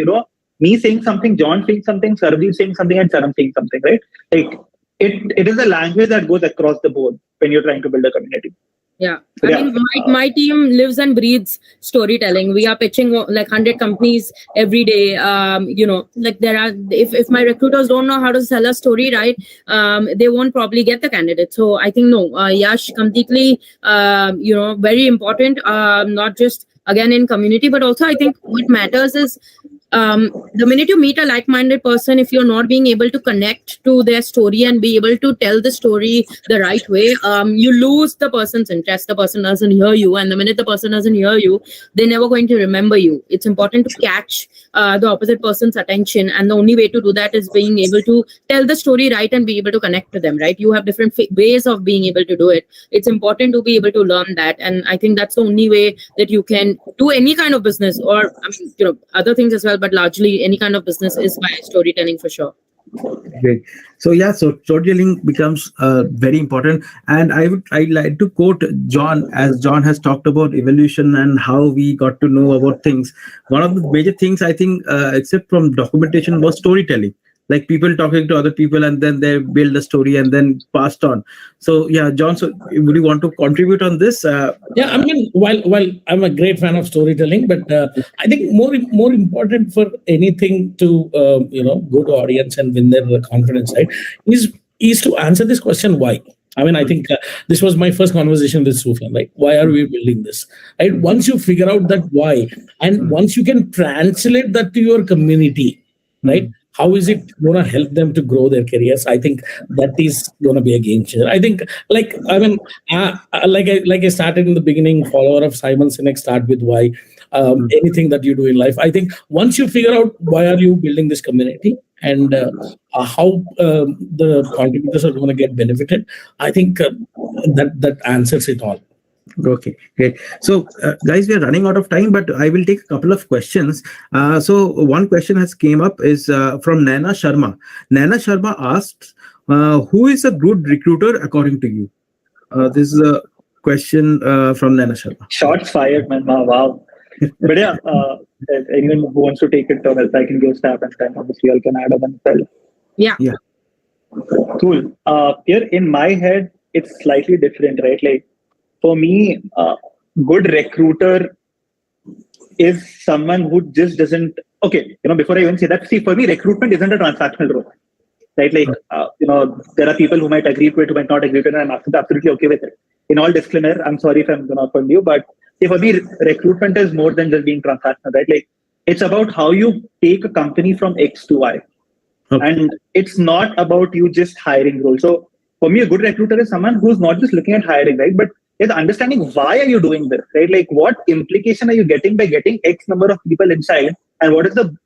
me saying something, John saying something, Sarabjit saying something, and Saram saying something, right? Like it is a language that goes across the board when you're trying to build a community. Yeah. I mean, my team lives and breathes storytelling. We are pitching like 100 companies every day. Like there are, if my recruiters don't know how to sell a story, right, they won't probably get the candidate. So I think, Yash, completely, very important, not just again in community, but also I think what matters is the minute you meet a like-minded person, if you're not being able to connect to their story and be able to tell the story the right way, you lose the person's interest. The person doesn't hear you, and the minute the person doesn't hear you, they're never going to remember you. It's important to catch the opposite person's attention, and the only way to do that is being able to tell the story right and be able to connect to them, right? You have different ways of being able to do it. It's important to be able to learn that, and I think that's the only way that you can do any kind of business, or other things as well, but largely any kind of business is by storytelling for sure. Great. So storytelling becomes very important, and I'd like to quote John, as John has talked about evolution and how we got to know about things. One of the major things I think, except from documentation, was storytelling. Like people talking to other people, and then they build a story and then passed on. So John, so would you want to contribute on this? I mean, while I'm a great fan of storytelling, but I think more important for anything to go to audience and win their confidence, right, is to answer this question, why. I mean, I think this was my first conversation with Sufiyan, right? Why are we building this? Right? Once you figure out that why, and once you can translate that to your community, right? How is it going to help them to grow their careers? I think that is going to be a game changer. I think, like I started in the beginning, follower of Simon Sinek, start with why. Anything that you do in life, I think once you figure out why are you building this community and how the contributors are going to get benefited, I think that answers it all. Okay, great. So, guys, we are running out of time, but I will take a couple of questions. So, one question has came up is from Naina Sharma. Naina Sharma asks, who is a good recruiter according to you? This is a question from Naina Sharma. Shots fired, man. Wow. But anyone who wants to take it, I can give stab, and then obviously I can add on themselves. Yeah. Cool. Here in my head, it's slightly different, right? Like, for me, good recruiter is someone who just doesn't. Okay, before I even say that, see, for me, recruitment isn't a transactional role, right? Like, there are people who might agree to it, who might not agree to it, and I'm absolutely okay with it. In all disclaimer, I'm sorry if I'm going to offend you, but see, for me, recruitment is more than just being transactional, right? Like, it's about how you take a company from X to Y, and it's not about you just hiring roles. So, for me, a good recruiter is someone who's not just looking at hiring, right, but is understanding why are you doing this, right? Like, what implication are you getting by getting X number of people inside, and what is the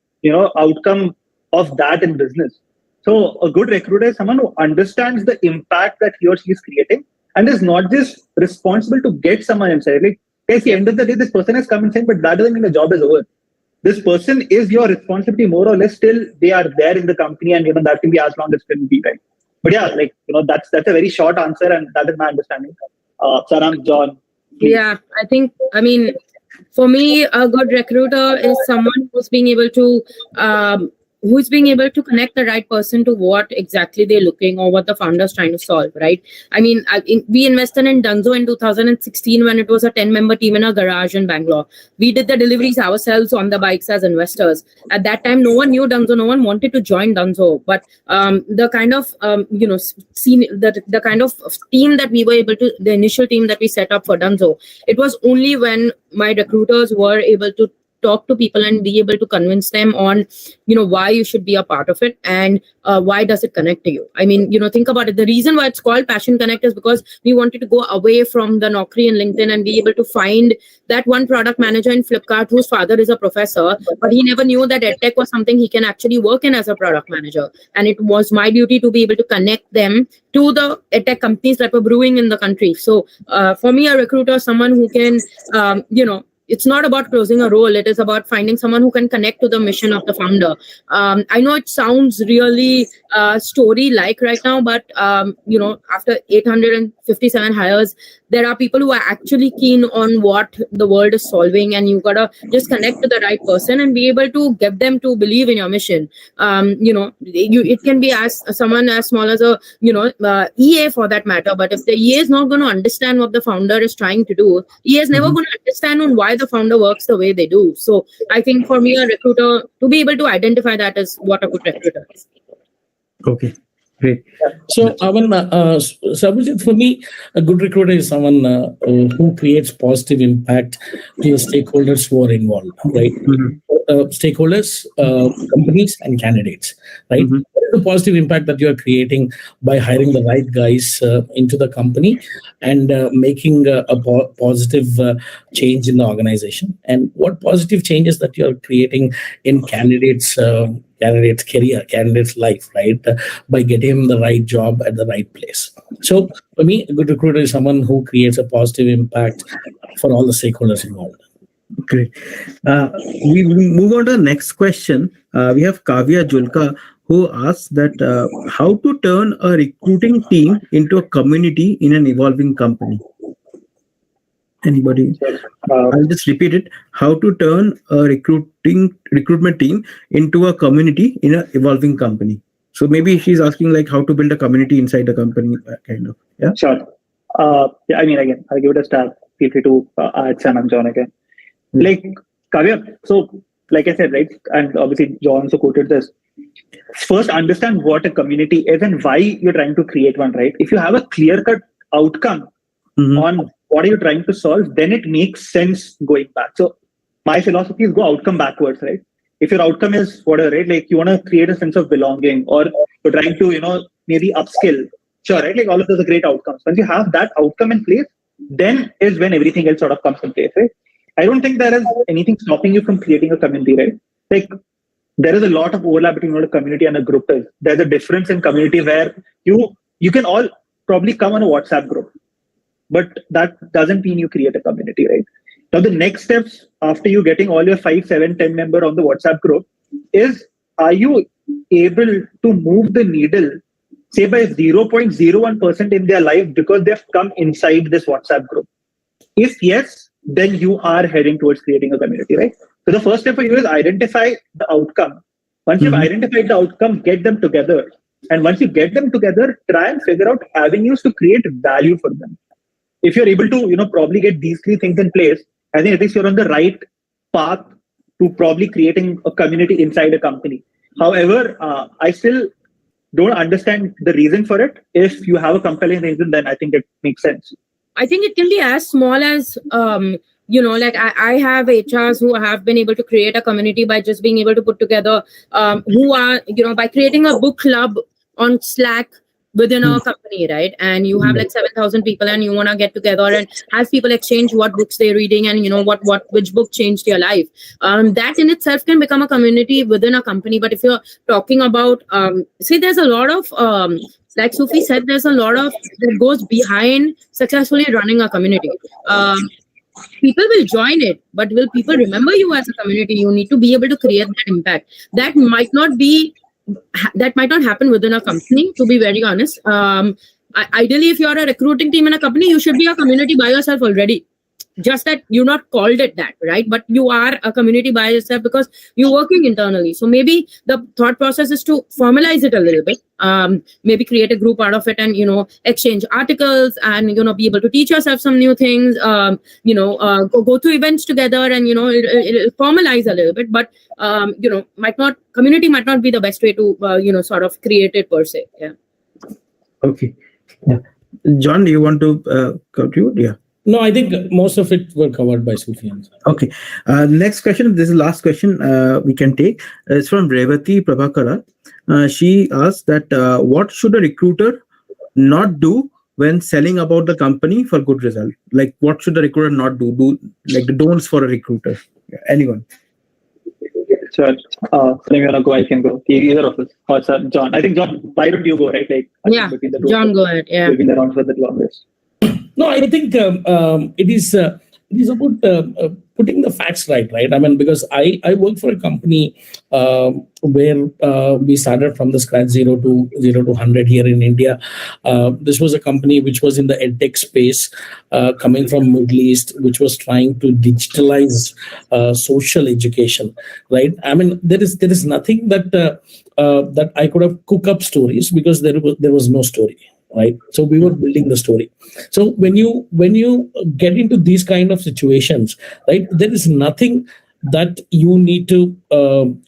outcome of that in business? So a good recruiter is someone who understands the impact that he or she is creating and is not just responsible to get someone inside. Like, at the end of the day, this person has come inside, but that doesn't mean the job is over. This person is your responsibility more or less till they are there in the company, and that can be as long as it can be, right? But yeah, like that's a very short answer, and that is my understanding. Sanam, John. Please. Yeah, I mean, for me, a good recruiter is someone who's being able to connect the right person to what exactly they're looking or what the founder's trying to solve, right? I mean, we invested in Dunzo in 2016 when it was a 10-member team in a garage in Bangalore. We did the deliveries ourselves on the bikes as investors. At that time, no one knew Dunzo, no one wanted to join Dunzo. But the kind of, the kind of team that we were able to, the initial team that we set up for Dunzo, it was only when my recruiters were able to talk to people and be able to convince them on, why you should be a part of it and why does it connect to you. I mean, think about it. The reason why it's called Passion Connect is because we wanted to go away from the Naukri and LinkedIn and be able to find that one product manager in Flipkart whose father is a professor, but he never knew that EdTech was something he can actually work in as a product manager. And it was my duty to be able to connect them to the EdTech companies that were brewing in the country. So for me, a recruiter is someone who can, it's not about closing a role. It is about finding someone who can connect to the mission of the founder. I know it sounds really story-like right now, but, after 857 hires, there are people who are actually keen on what the world is solving, and you've got to just connect to the right person and be able to get them to believe in your mission. It can be someone as small as a, EA for that matter, but if the EA is not going to understand what the founder is trying to do, EA is never going to understand on why the founder works the way they do. So I think for me, a recruiter, to be able to identify that is what a good recruiter is. Okay, great. So, Sabujit, for me, a good recruiter is someone who creates positive impact to the stakeholders who are involved, right? Stakeholders, companies, and candidates, right? What is the positive impact that you are creating by hiring the right guys into the company and making a positive change in the organization? And what positive changes that you are creating in candidates' career, candidate's life, right? By getting him the right job at the right place. So for me, a good recruiter is someone who creates a positive impact for all the stakeholders involved. Great. We will move on to the next question. We have Kavya Julka, who asks that how to turn a recruiting team into a community in an evolving company. Anybody? I'll just repeat it. How to turn a recruitment team into a community in an evolving company. So maybe she's asking like how to build a community inside a company, kind of. Yeah. Sure. I mean, again, I'll give it a stab. Feel free to add Sam and John again. Like Kavya, so like I said, right, and obviously John also quoted this. First, understand what a community is and why you're trying to create one, right? If you have a clear-cut outcome on what are you trying to solve, then it makes sense going back. So my philosophy is go outcome backwards, right? If your outcome is whatever, right, like you want to create a sense of belonging, or you're trying to, maybe upskill, sure, right? Like all of those are great outcomes. Once you have that outcome in place, then is when everything else sort of comes in place, right? I don't think there is anything stopping you from creating a community, right? Like there is a lot of overlap between what a community and a group is. There's a difference in community where you can all probably come on a WhatsApp group, but that doesn't mean you create a community, right? Now the next steps after you getting all your 5, 7, 10 member on the WhatsApp group is, are you able to move the needle, say by 0.01% in their life because they've come inside this WhatsApp group? If yes, then you are heading towards creating a community, right? So the first step for you is identify the outcome. Once you've identified the outcome, get them together. And once you get them together, try and figure out avenues to create value for them. If you're able to, probably get these 3 things in place, I think at least you're on the right path to probably creating a community inside a company. However, I still don't understand the reason for it. If you have a compelling reason, then I think it makes sense. I think it can be as small as, like I have HRs who have been able to create a community by just being able to put together, who are, by creating a book club on Slack, within a company, right? And you have like 7,000 people, and you want to get together and have people exchange what books they're reading, and which book changed your life. That in itself can become a community within a company. But if you're talking about, see, there's a lot of like Sufi said, there's a lot of that goes behind successfully running a community. People will join it, but will people remember you as a community? You need to be able to create that impact. That might not happen within a company, to be very honest. Ideally, if you're a recruiting team in a company, you should be a community by yourself already. Just that you're not called it that, right? But you are a community by yourself because you're working internally. So maybe the thought process is to formalize it a little bit. Maybe create a group out of it, and exchange articles, and be able to teach yourself some new things. Go to events together, and it'll formalize a little bit. But community might not be the best way to sort of create it per se. Yeah. Okay. Yeah. John, do you want to conclude? Yeah. No, I think most of it were covered by Sufiyan. Okay. Next question. This is the last question we can take. It's from Revati Prabhakara. She asked that what should a recruiter not do when selling about the company for good result? Like, what should the recruiter not do? Do like the don'ts for a recruiter? Anyone? Sure. So if you want to go, I can go. Either of us. Or sir, John. I think John, why don't you go, right? Like, yeah, John, go ahead. Yeah. We've been around for the longest. No, I think it is about putting the facts right? I mean, because I work for a company where we started from the scratch 0 to 100 here in India. This was a company which was in the edtech space, coming from Middle East, which was trying to digitalize social education, right? I mean, there is nothing that I could have cooked up stories, because there was no story. Right, so we were building the story. So when you get into these kind of situations, right, there is nothing that you need to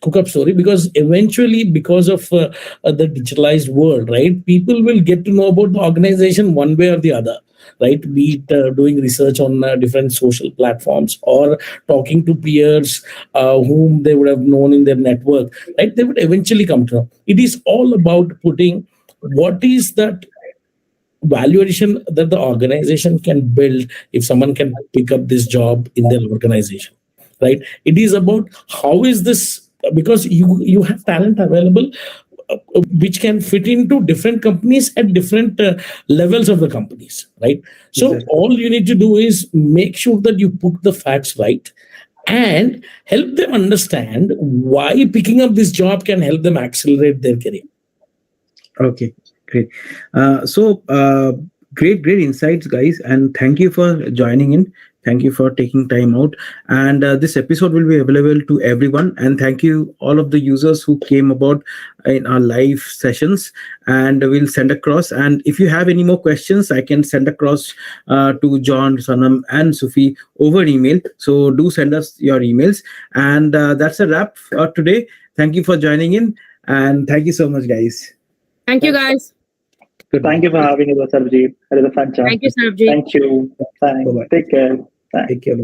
cook up story, because eventually, because of the digitalized world, right, people will get to know about the organization one way or the other. Right, be it doing research on different social platforms, or talking to peers whom they would have known in their network. Right, they would eventually come to know. It is all about putting what is that value addition that the organization can build if someone can pick up this job in their organization, right? It is about how is this, because you have talent available which can fit into different companies at different levels of the companies, right? So exactly. All you need to do is make sure that you put the facts right and help them understand why picking up this job can help them accelerate their career. Okay. Great. Great insights, guys. And thank you for joining in. Thank you for taking time out. And this episode will be available to everyone. And thank you all of the users who came about in our live sessions. And we'll send across. And if you have any more questions, I can send across to John, Sanam, and Sufi over email. So do send us your emails. And that's a wrap for today. Thank you for joining in. And thank you so much, guys. Thank you, guys. Thank you for having us, Sarabjit. It was a fun chat. Thank you, Sarabjit. Thank you. Thanks. Take care. Thanks. Take care.